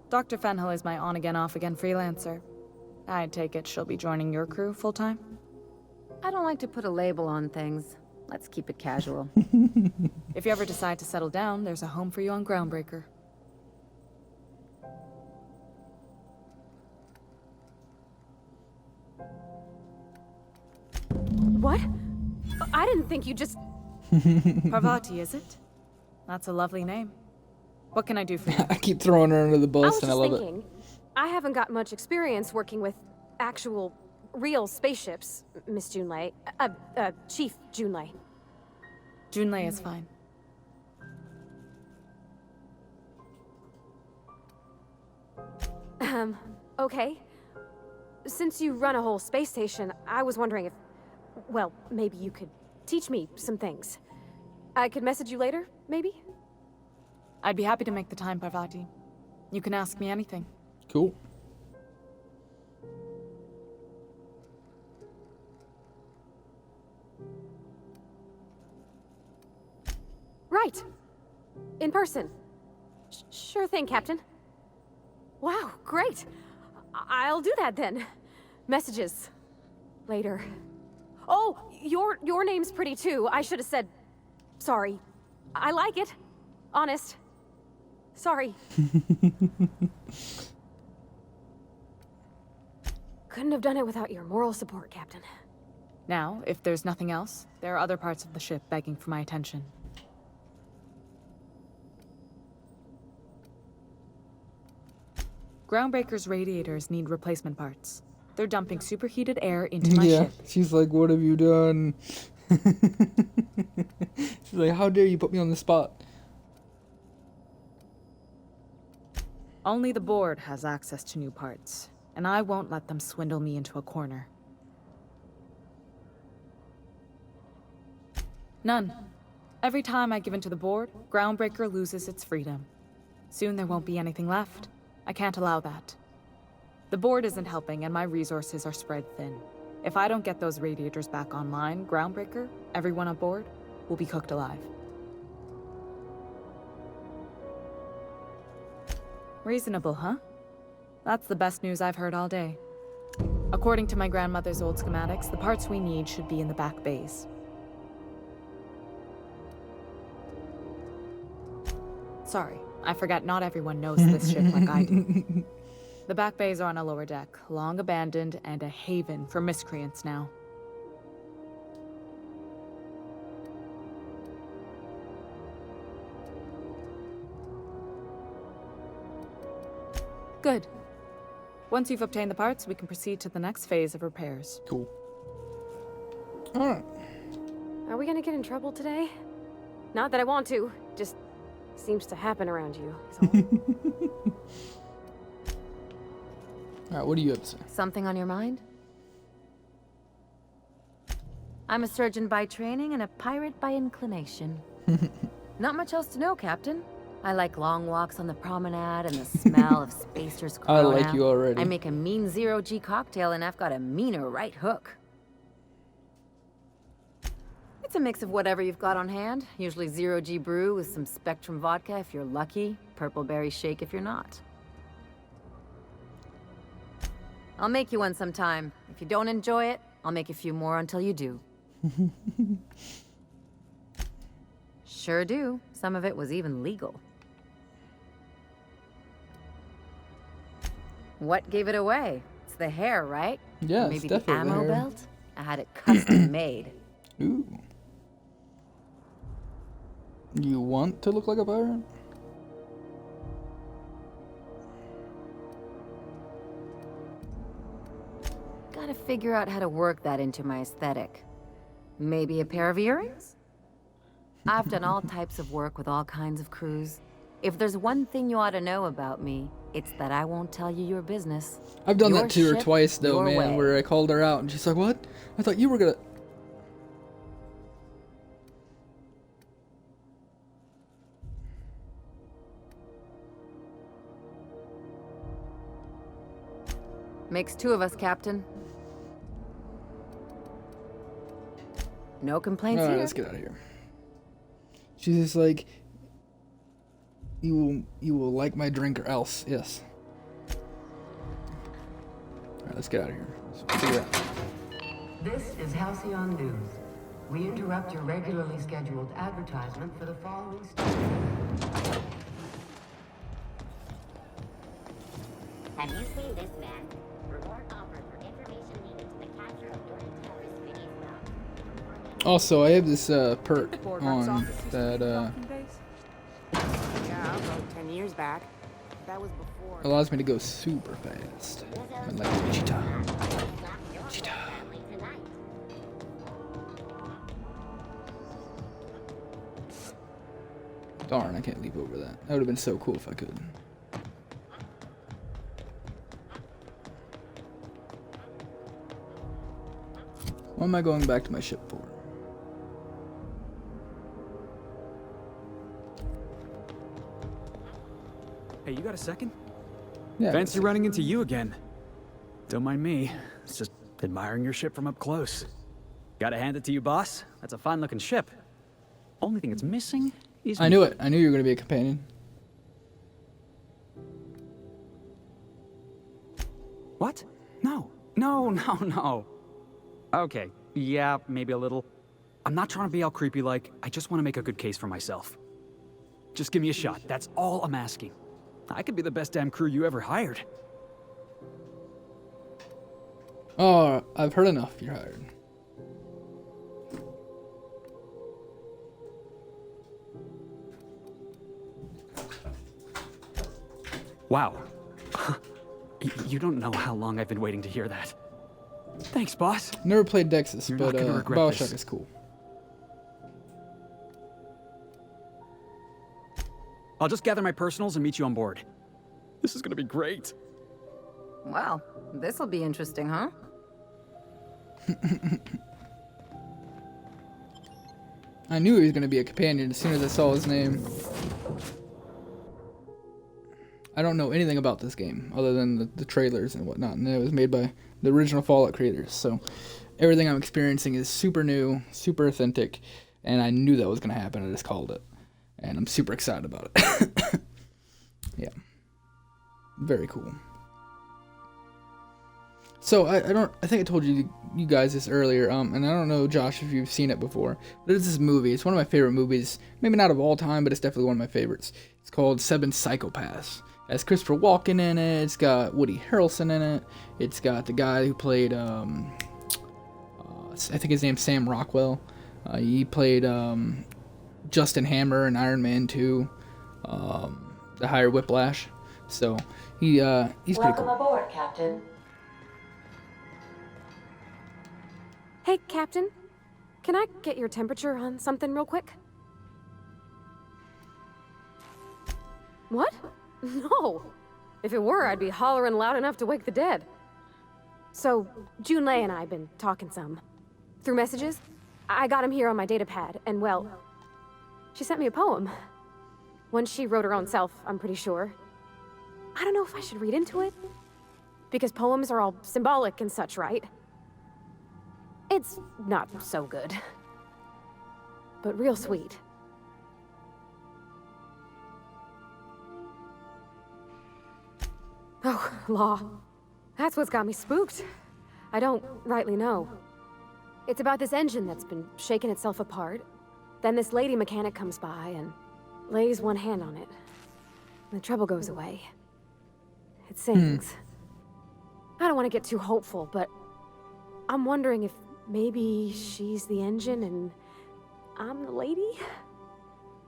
Dr. Fenhill is my on-again, off-again freelancer. I take it she'll be joining your crew full-time? I don't like to put a label on things. Let's keep it casual. If you ever decide to settle down, there's a home for you on Groundbreaker. What? I didn't think you just... Parvati, is it? That's a lovely name. What can I do for you? I keep throwing her under the bus, and I love thinking, I haven't got much experience working with actual, real spaceships, Miss Junlei. Chief Junlei. Junlei is fine. Okay. Since you run a whole space station, I was wondering if, well, maybe you could teach me some things. I could message you later, maybe? I'd be happy to make the time, Parvati. You can ask me anything. Cool. Right. In person. Sure thing, Captain. Wow, great. I'll do that then. Messages. Later. Oh, your name's pretty too. I should have said sorry. I like it. Honest. Sorry. Couldn't have done it without your moral support, Captain. Now, if there's nothing else, there are other parts of the ship begging for my attention. Groundbreaker's radiators need replacement parts. They're dumping superheated air into my ship. She's like, what have you done? She's like, how dare you put me on the spot? Only the board has access to new parts, and I won't let them swindle me into a corner. None. Every time I give in to the board, Groundbreaker loses its freedom. Soon there won't be anything left. I can't allow that. The board isn't helping, and my resources are spread thin. If I don't get those radiators back online, Groundbreaker, everyone aboard, will be cooked alive. Reasonable, huh? That's the best news I've heard all day. According to my grandmother's old schematics, the parts we need should be in the back bays. Sorry, I forgot not everyone knows this ship like I do. The back bays are on a lower deck, long abandoned and a haven for miscreants now. Good. Once you've obtained the parts, we can proceed to the next phase of repairs. Cool. Alright. Are we gonna get in trouble today? Not that I want to, just seems to happen around you. Alright, what do you have to say? Something on your mind? I'm a surgeon by training and a pirate by inclination. Not much else to know, Captain. I like long walks on the promenade and the smell of Spacer's Corona. I like you already. I make a mean zero-G cocktail and I've got a meaner right hook. It's a mix of whatever you've got on hand. Usually zero-G brew with some Spectrum vodka if you're lucky, purple berry shake if you're not. I'll make you one sometime. If you don't enjoy it, I'll make a few more until you do. Sure do. Some of it was even legal. What gave it away? It's the hair, right? Yeah, or maybe it's the definitely ammo the hair. belt? I had it custom made. Ooh. You want to look like a pirate? Gotta figure out how to work that into my aesthetic. Maybe a pair of earrings? I've done all types of work with all kinds of crews. If there's one thing you ought to know about me, it's that I won't tell you your business. I've done Your that to her ship, twice though, your man, way. where I called her out and she's like, what? I thought you were gonna... Makes two of us, Captain. No complaints Alright, here. let's get out of here. She's just like, you will like my drink or else. Yes. Alright, let's get out of here. Let's figure it out. This is Halcyon News. We interrupt your regularly scheduled advertisement for the following story. Have you seen this man? Reward offered for information needed to the capture of Dorn terrorist Phineas Mel. Also, I have this perk on that Yeah, about 10 years back. that was before. Allows me to go super fast. I'm like Vegeta. Vegeta. Darn, I can't leap over that. That would have been so cool if I could. What am I going back to my ship for? Hey, you got a second? Yeah. Fancy running into you again. Don't mind me. It's just admiring your ship from up close. Gotta hand it to you, boss. That's a fine-looking ship. Only thing it's missing is... I knew it. I knew you were going to be a companion. What? No. No. Okay, yeah, maybe a little. I'm not trying to be all creepy-like. I just want to make a good case for myself. Just give me a shot. That's all I'm asking. I could be the best damn crew you ever hired. Oh, I've heard enough. You're hired. Wow. You don't know how long I've been waiting to hear that. Thanks, boss. Never played Dexys, You're but not gonna regret Bioshock this. is cool. I'll just gather my personals and meet you on board. This is gonna be great. Well, this'll be interesting, huh? I knew he was going to be a companion as soon as I saw his name. I don't know anything about this game other than the trailers and whatnot, and it was made by the original Fallout creators, so everything I'm experiencing is super new, super authentic, and I knew that was going to happen. I just called it, and I'm super excited about it. Yeah. Very cool. So I think I told you guys this earlier, and I don't know, Josh, if you've seen it before, but it's this movie. It's one of my favorite movies, maybe not of all time, but it's definitely one of my favorites. It's called Seven Psychopaths. It has Christopher Walken in it. It's got Woody Harrelson in it. It's got the guy who played, I think his name's Sam Rockwell. He played Justin Hammer in Iron Man 2, the Higher Whiplash. So he's pretty cool. Welcome aboard, Captain. Hey, Captain. Can I get your temperature on something real quick? What? No. If it were, I'd be hollering loud enough to wake the dead. So, Junlei and I have been talking some. Through messages. I got him here on my datapad, and well, she sent me a poem. One she wrote her own self, I'm pretty sure. I don't know if I should read into it. Because poems are all symbolic and such, right? It's not so good. But real sweet. Oh, law. That's what's got me spooked. I don't rightly know. It's about this engine that's been shaking itself apart. Then this lady mechanic comes by and lays one hand on it. And the trouble goes away. It sings. I don't want to get too hopeful, but I'm wondering if maybe she's the engine and I'm the lady?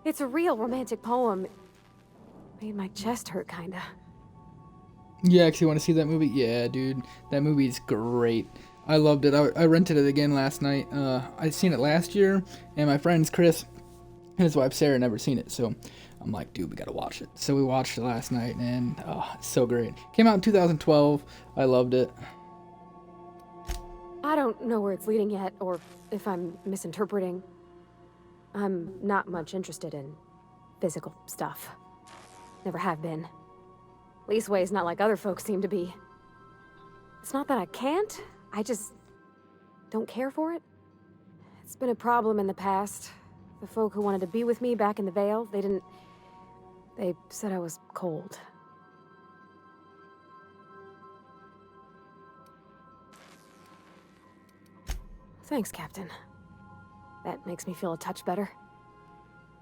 It's a real romantic poem. Made my chest hurt, kinda. You actually want to see that movie? Yeah, dude. That movie's great. I loved it. I rented it again last night. I'd seen it last year, and my friends Chris and his wife Sarah never seen it, so I'm like, dude, we gotta watch it. So we watched it last night, and it's so great. Came out in 2012. I loved it. I don't know where it's leading yet, or if I'm misinterpreting. I'm not much interested in physical stuff. Never have been. Leastways not like other folks seem to be. It's not that I can't, I just don't care for it. It's been a problem in the past. The folk who wanted to be with me back in the Vale, they said I was cold. Thanks, Captain. That makes me feel a touch better.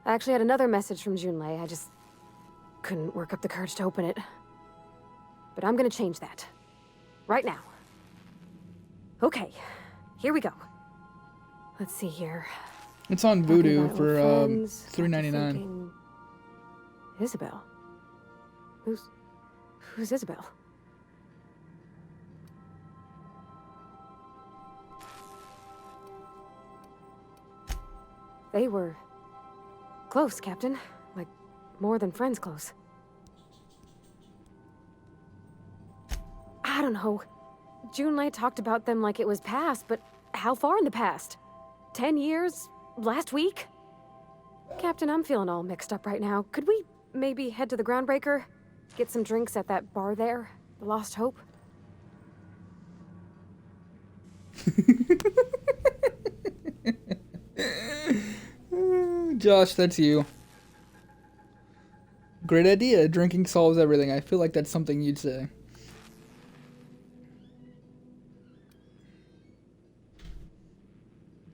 I actually had another message from Junlei. I just couldn't work up the courage to open it. But I'm gonna change that. Right now. Okay, here we go. Let's see here. It's on Vudu for friends, $3.99. Isabel. Who's Isabel? They were close, Captain. Like, more than friends close. I don't know. Junlei talked about them like it was past, but how far in the past? 10 years? Last week? Captain, I'm feeling all mixed up right now. Could we maybe head to the Groundbreaker? Get some drinks at that bar there? The Lost Hope? Josh, that's you. Great idea. Drinking solves everything. I feel like that's something you'd say.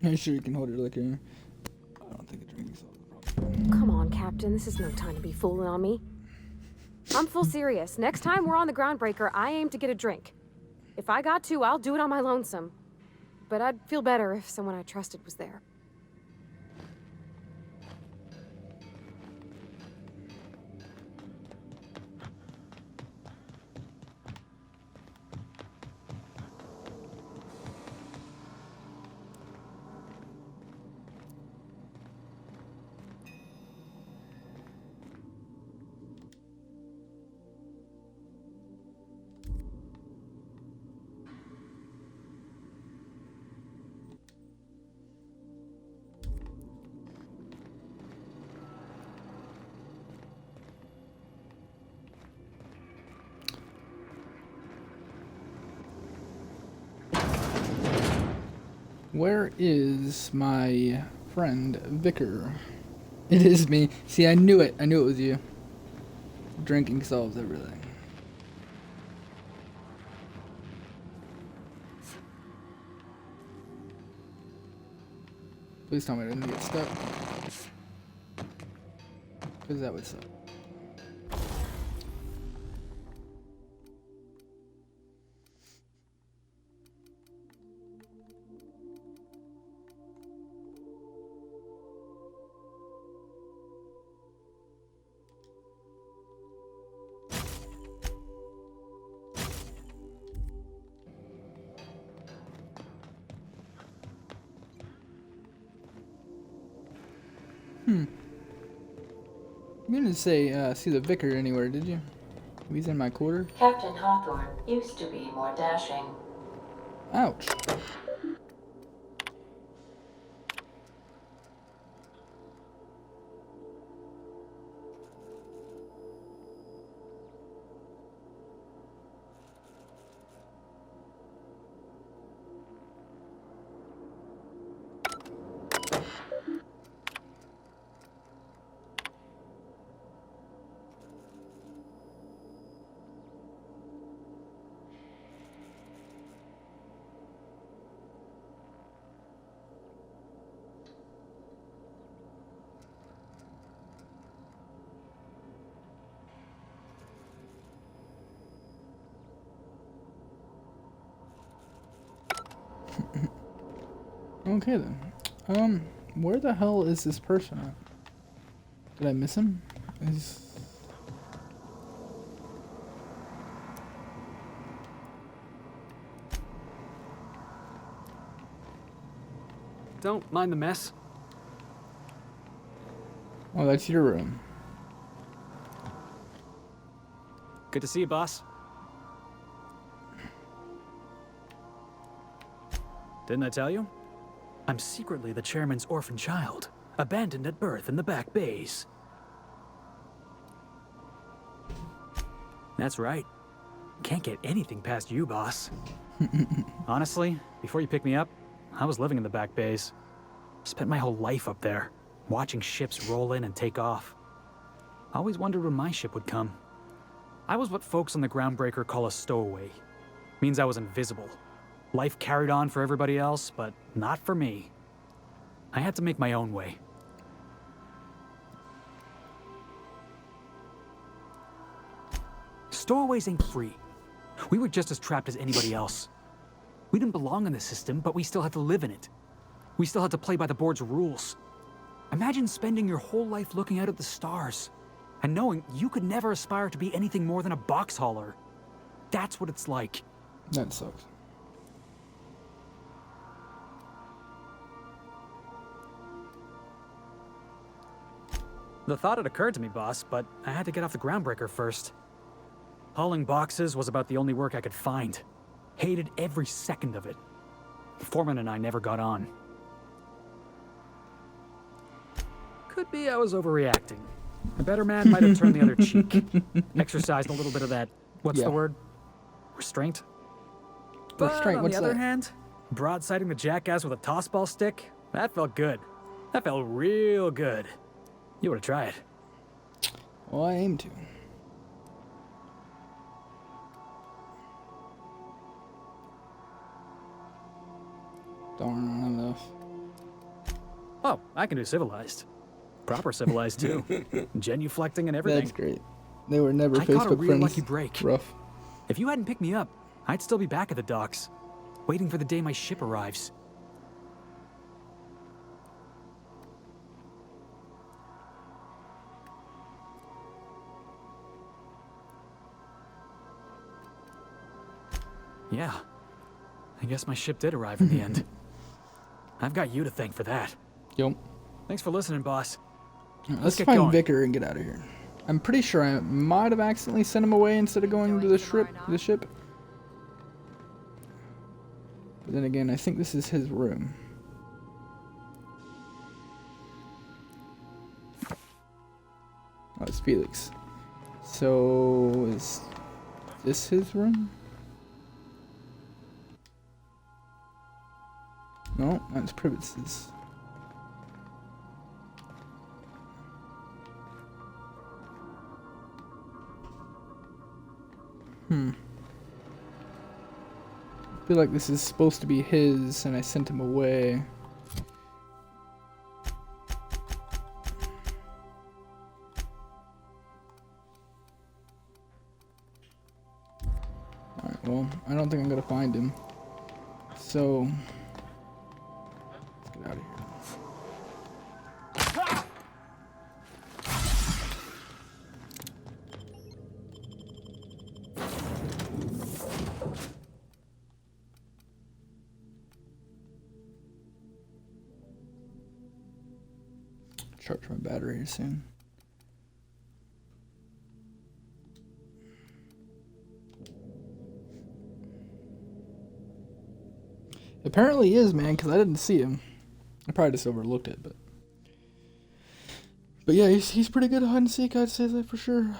Are you sure you can hold your liquor? I don't think a drinking solves the problem. Come on, Captain. This is no time to be fooling on me. I'm full serious. Next time we're on the Groundbreaker, I aim to get a drink. If I got to, I'll do it on my lonesome. But I'd feel better if someone I trusted was there. Where is my friend Vicar? It is me. See, I knew it. I knew it was you. Drinking solves everything. Please tell me I didn't get stuck. Because that would suck. You didn't say, see the Vicar anywhere, did you? He's in my quarter. Captain Hawthorne used to be more dashing. Ouch. Okay then. Where the hell is this person at? Did I miss him? Don't mind the mess. Oh, that's your room. Good to see you, boss. Didn't I tell you? I'm secretly the chairman's orphan child, abandoned at birth in the back bays. That's right. Can't get anything past you, boss. Honestly, before you picked me up, I was living in the back bays. Spent my whole life up there, watching ships roll in and take off. Always wondered when my ship would come. I was what folks on the Groundbreaker call a stowaway. Means I was invisible. Life carried on for everybody else, but not for me. I had to make my own way. Stowaways ain't free. We were just as trapped as anybody else. We didn't belong in the system, but we still had to live in it. We still had to play by the board's rules. Imagine spending your whole life looking out at the stars. and knowing you could never aspire to be anything more than a box hauler. That's what it's like. That sucks. The thought had occurred to me, boss, but I had to get off the groundbreaker first. Hauling boxes was about the only work I could find. Hated every second of it. Foreman and I never got on. Could be I was overreacting. A better man might have turned the other cheek. Exercised a little bit of that, what's the word? Restraint? But Restraint, on what's the other that? hand, broadsiding the jackass with a tossball stick, that felt good. That felt real good. You ought to try it. Well, I aim to. Darn, not enough. Oh, I can do civilized. Proper civilized, too. Genuflecting and everything. That's great. They were never I caught a Facebook real friends. lucky break. Rough. If you hadn't picked me up, I'd still be back at the docks, waiting for the day my ship arrives. Yeah, I guess my ship did arrive in the end. I've got you to thank for that. Yep. Thanks for listening, boss. Let's get find going. Vicar and get out of here. I'm pretty sure I might have accidentally sent him away instead of going to the ship. But then again, I think this is his room. Oh, it's Felix. So, is this his room? No, that's Privitz's. I feel like this is supposed to be his, and I sent him away. Alright, well, I don't think I'm gonna find him. So, let's get out of here. Charge my battery soon. Apparently he is, man, because I didn't see him. I probably just overlooked it, but yeah, he's pretty good at hide and seek, I'd say that for sure.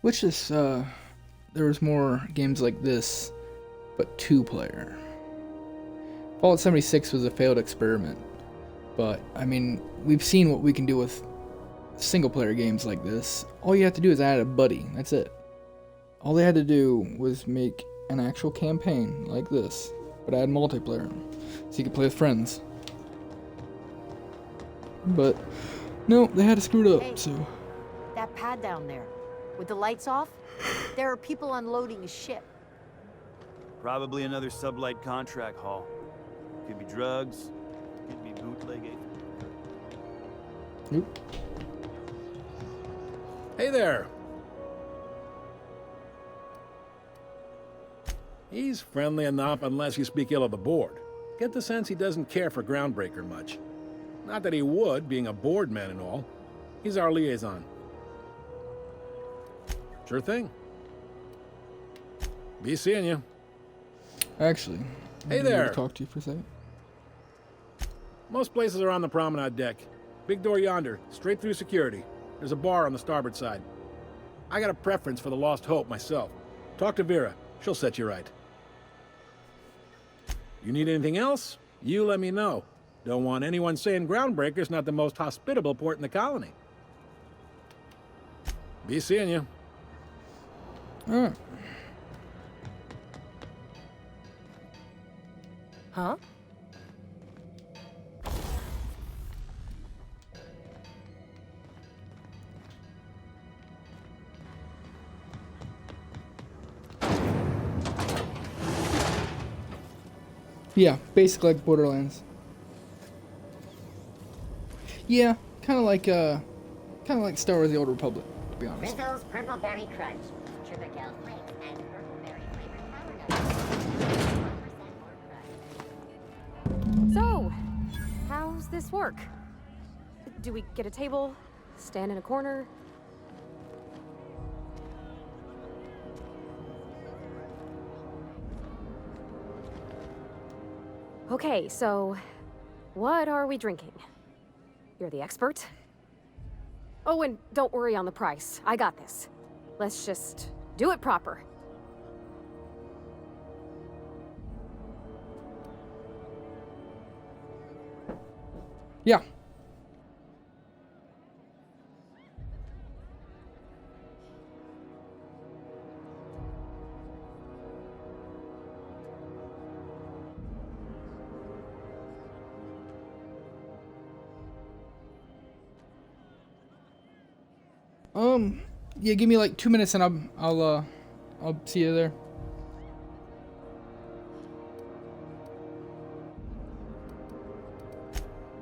Which is, there was more games like this, but 2-player. Fallout 76 was a failed experiment, but, I mean, we've seen what we can do with single-player games like this. All you have to do is add a buddy, that's it. All they had to do was make an actual campaign like this, but add multiplayer, so you could play with friends. But, no, they had to screw it up, so... That pad down there, with the lights off, there are people unloading a ship. Probably another sublight contract haul. Could be drugs, could be bootlegging. Nope. Hey there. He's friendly enough unless you speak ill of the board. Get the sense he doesn't care for Groundbreaker much. Not that he would, being a board man and all. He's our liaison. Sure thing. Be seeing you. Actually, hey I'm there. gonna talk to you for a second. Most places are on the promenade deck. Big door yonder, straight through security. There's a bar on the starboard side. I got a preference for the Lost Hope myself. Talk to Vera. She'll set you right. You need anything else? You let me know. Don't want anyone saying Groundbreaker's not the most hospitable port in the colony. Be seeing you. Huh? Yeah, basically like Borderlands. Yeah, kind of like Star Wars: The Old Republic, to be honest. Rizzo's Purple Berry Crunch. Sugar gel flakes and purple berry flavored powder nuts. So, how's this work? Do we get a table? Stand in a corner? Okay, so what are we drinking? You're the expert? Oh, and don't worry on the price. I got this. Let's just do it proper. Yeah. Yeah, give me like 2 minutes and I'll see you there.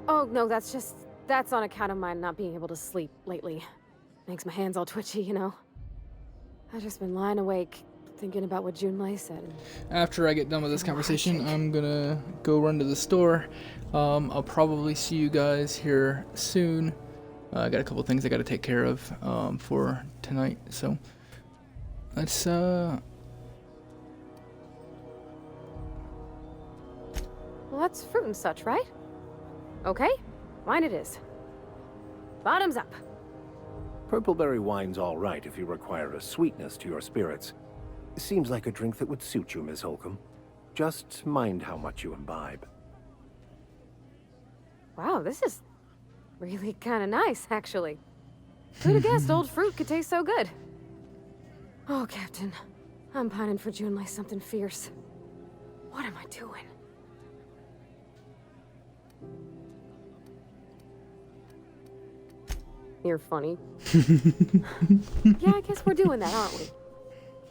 Oh, no, that's on account of my not being able to sleep lately. Makes my hands all twitchy, you know? I've just been lying awake, thinking about what Junlei said. After I get done with this conversation, I'm gonna go run to the store. I'll probably see you guys here soon. I got a couple things I gotta take care of for tonight, so let's Well, that's fruit and such, right? Okay, wine it is. Bottoms up. Purpleberry wine's all right if you require a sweetness to your spirits. Seems like a drink that would suit you, Miss Holcomb. Just mind how much you imbibe. Wow, this is really kind of nice, actually. Who'd have guessed old fruit could taste so good? Oh, Captain, I'm pining for Junlei something fierce. What am I doing? You're funny. Yeah, I guess we're doing that, aren't we?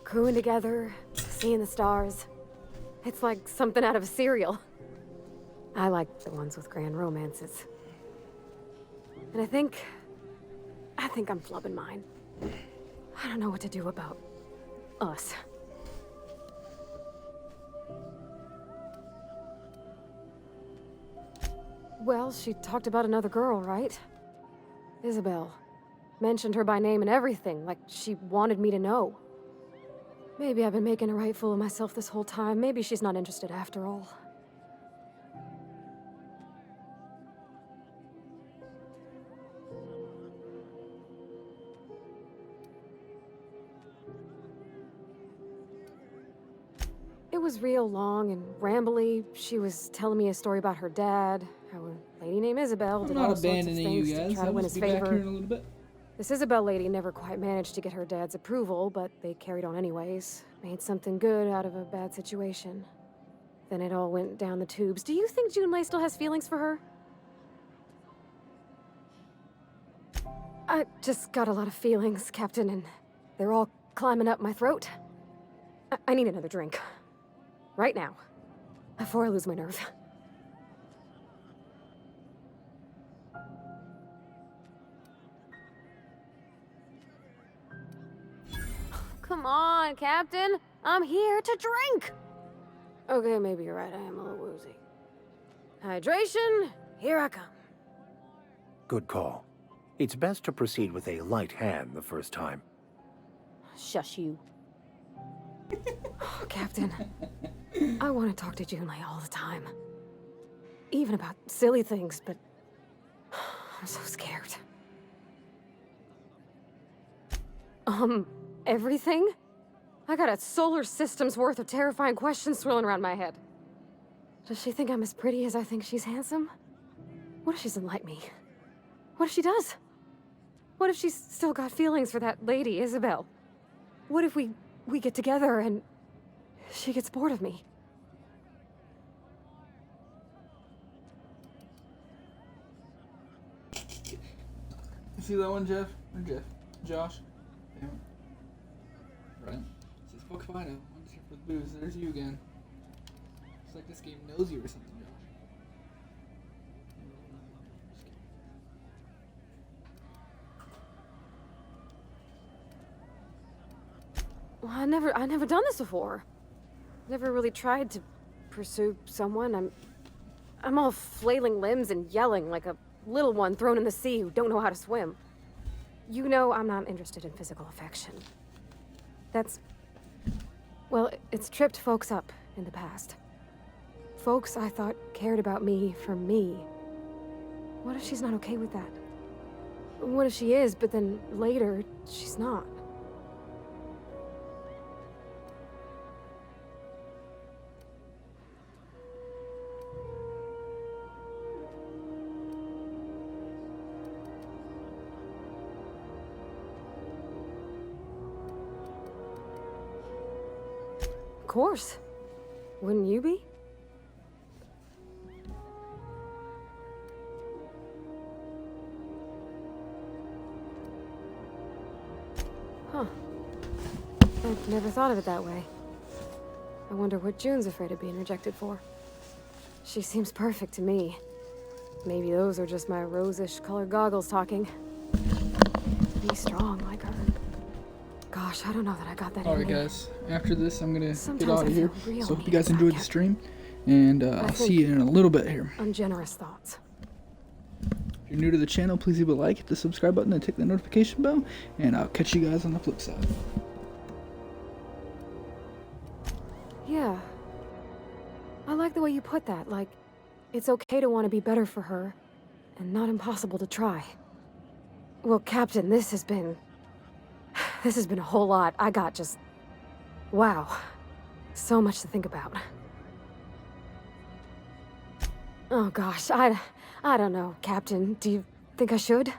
Crewing together, seeing the stars. It's like something out of a serial. I like the ones with grand romances. And I think I'm flubbing mine. I don't know what to do about us. Well, she talked about another girl, right? Isabel. Mentioned her by name and everything, like she wanted me to know. Maybe I've been making a right fool of myself this whole time. Maybe she's not interested after all. It was real long and rambly. She was telling me a story about her dad, how a lady named Isabel did all sorts of things to try to win his favor. This Isabel lady never quite managed to get her dad's approval, but they carried on anyways. Made something good out of a bad situation. Then it all went down the tubes. Do you think Junlei still has feelings for her? I just got a lot of feelings, Captain, and they're all climbing up my throat. I need another drink. Right now. Before I lose my nerve. Come on, Captain. I'm here to drink. Okay, maybe you're right. I am a little woozy. Hydration, here I come. Good call. It's best to proceed with a light hand the first time. Shush you. Oh, Captain. I want to talk to Junlei all the time. Even about silly things, but I'm so scared. Everything? I got a solar system's worth of terrifying questions swirling around my head. Does she think I'm as pretty as I think she's handsome? What if she doesn't like me? What if she does? What if she's still got feelings for that lady, Isabel? What if we get together and she gets bored of me? See that one, Jeff? Or Jeff? Josh? Damn it. Right? It says, fuck if I know. I'm just here for the booze. There's you again. It's like this game knows you or something, Josh. Well, I never done this before. Never really tried to pursue someone. I'm all flailing limbs and yelling like a little one thrown in the sea who don't know how to swim. You know I'm not interested in physical affection. Well, it's tripped folks up in the past. Folks I thought cared about me for me. What if she's not okay with that? What if she is, but then later, she's not? Of course. Wouldn't you be? Huh. I've never thought of it that way. I wonder what June's afraid of being rejected for. She seems perfect to me. Maybe those are just my rosish colored goggles talking. Be strong like her. Gosh, I don't know that I got that in Alright me. guys, after this I'm gonna Sometimes get out I of here. feel real So hope you mean guys about enjoyed the Captain. stream. And I I'll see think- you in a little bit here. Ungenerous thoughts. If you're new to the channel, please leave a like, hit the subscribe button, and click the notification bell. And I'll catch you guys on the flip side. Yeah. I like the way you put that, like, it's okay to want to be better for her, and not impossible to try. Well, Captain, this has been a whole lot. I got just... wow. So much to think about. Oh gosh, I don't know, Captain. Do you think I should?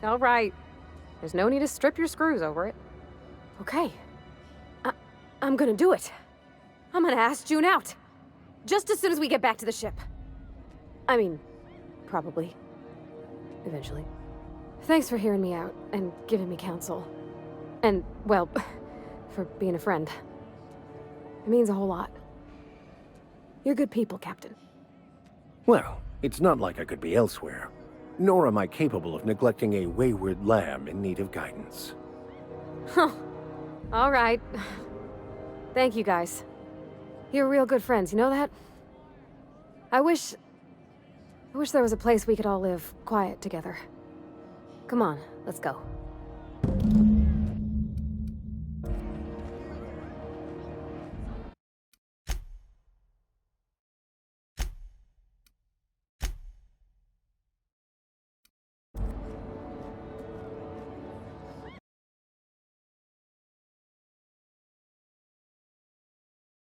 All right. There's no need to strip your screws over it. Okay. I'm gonna do it. I'm gonna ask June out. Just as soon as we get back to the ship. I mean, probably. Eventually. Thanks for hearing me out and giving me counsel. And, well, for being a friend. It means a whole lot. You're good people, Captain. Well, it's not like I could be elsewhere. Nor am I capable of neglecting a wayward lamb in need of guidance. Huh. All right. Thank you, guys. You're real good friends, you know that? I wish there was a place we could all live quiet together. Come on, let's go.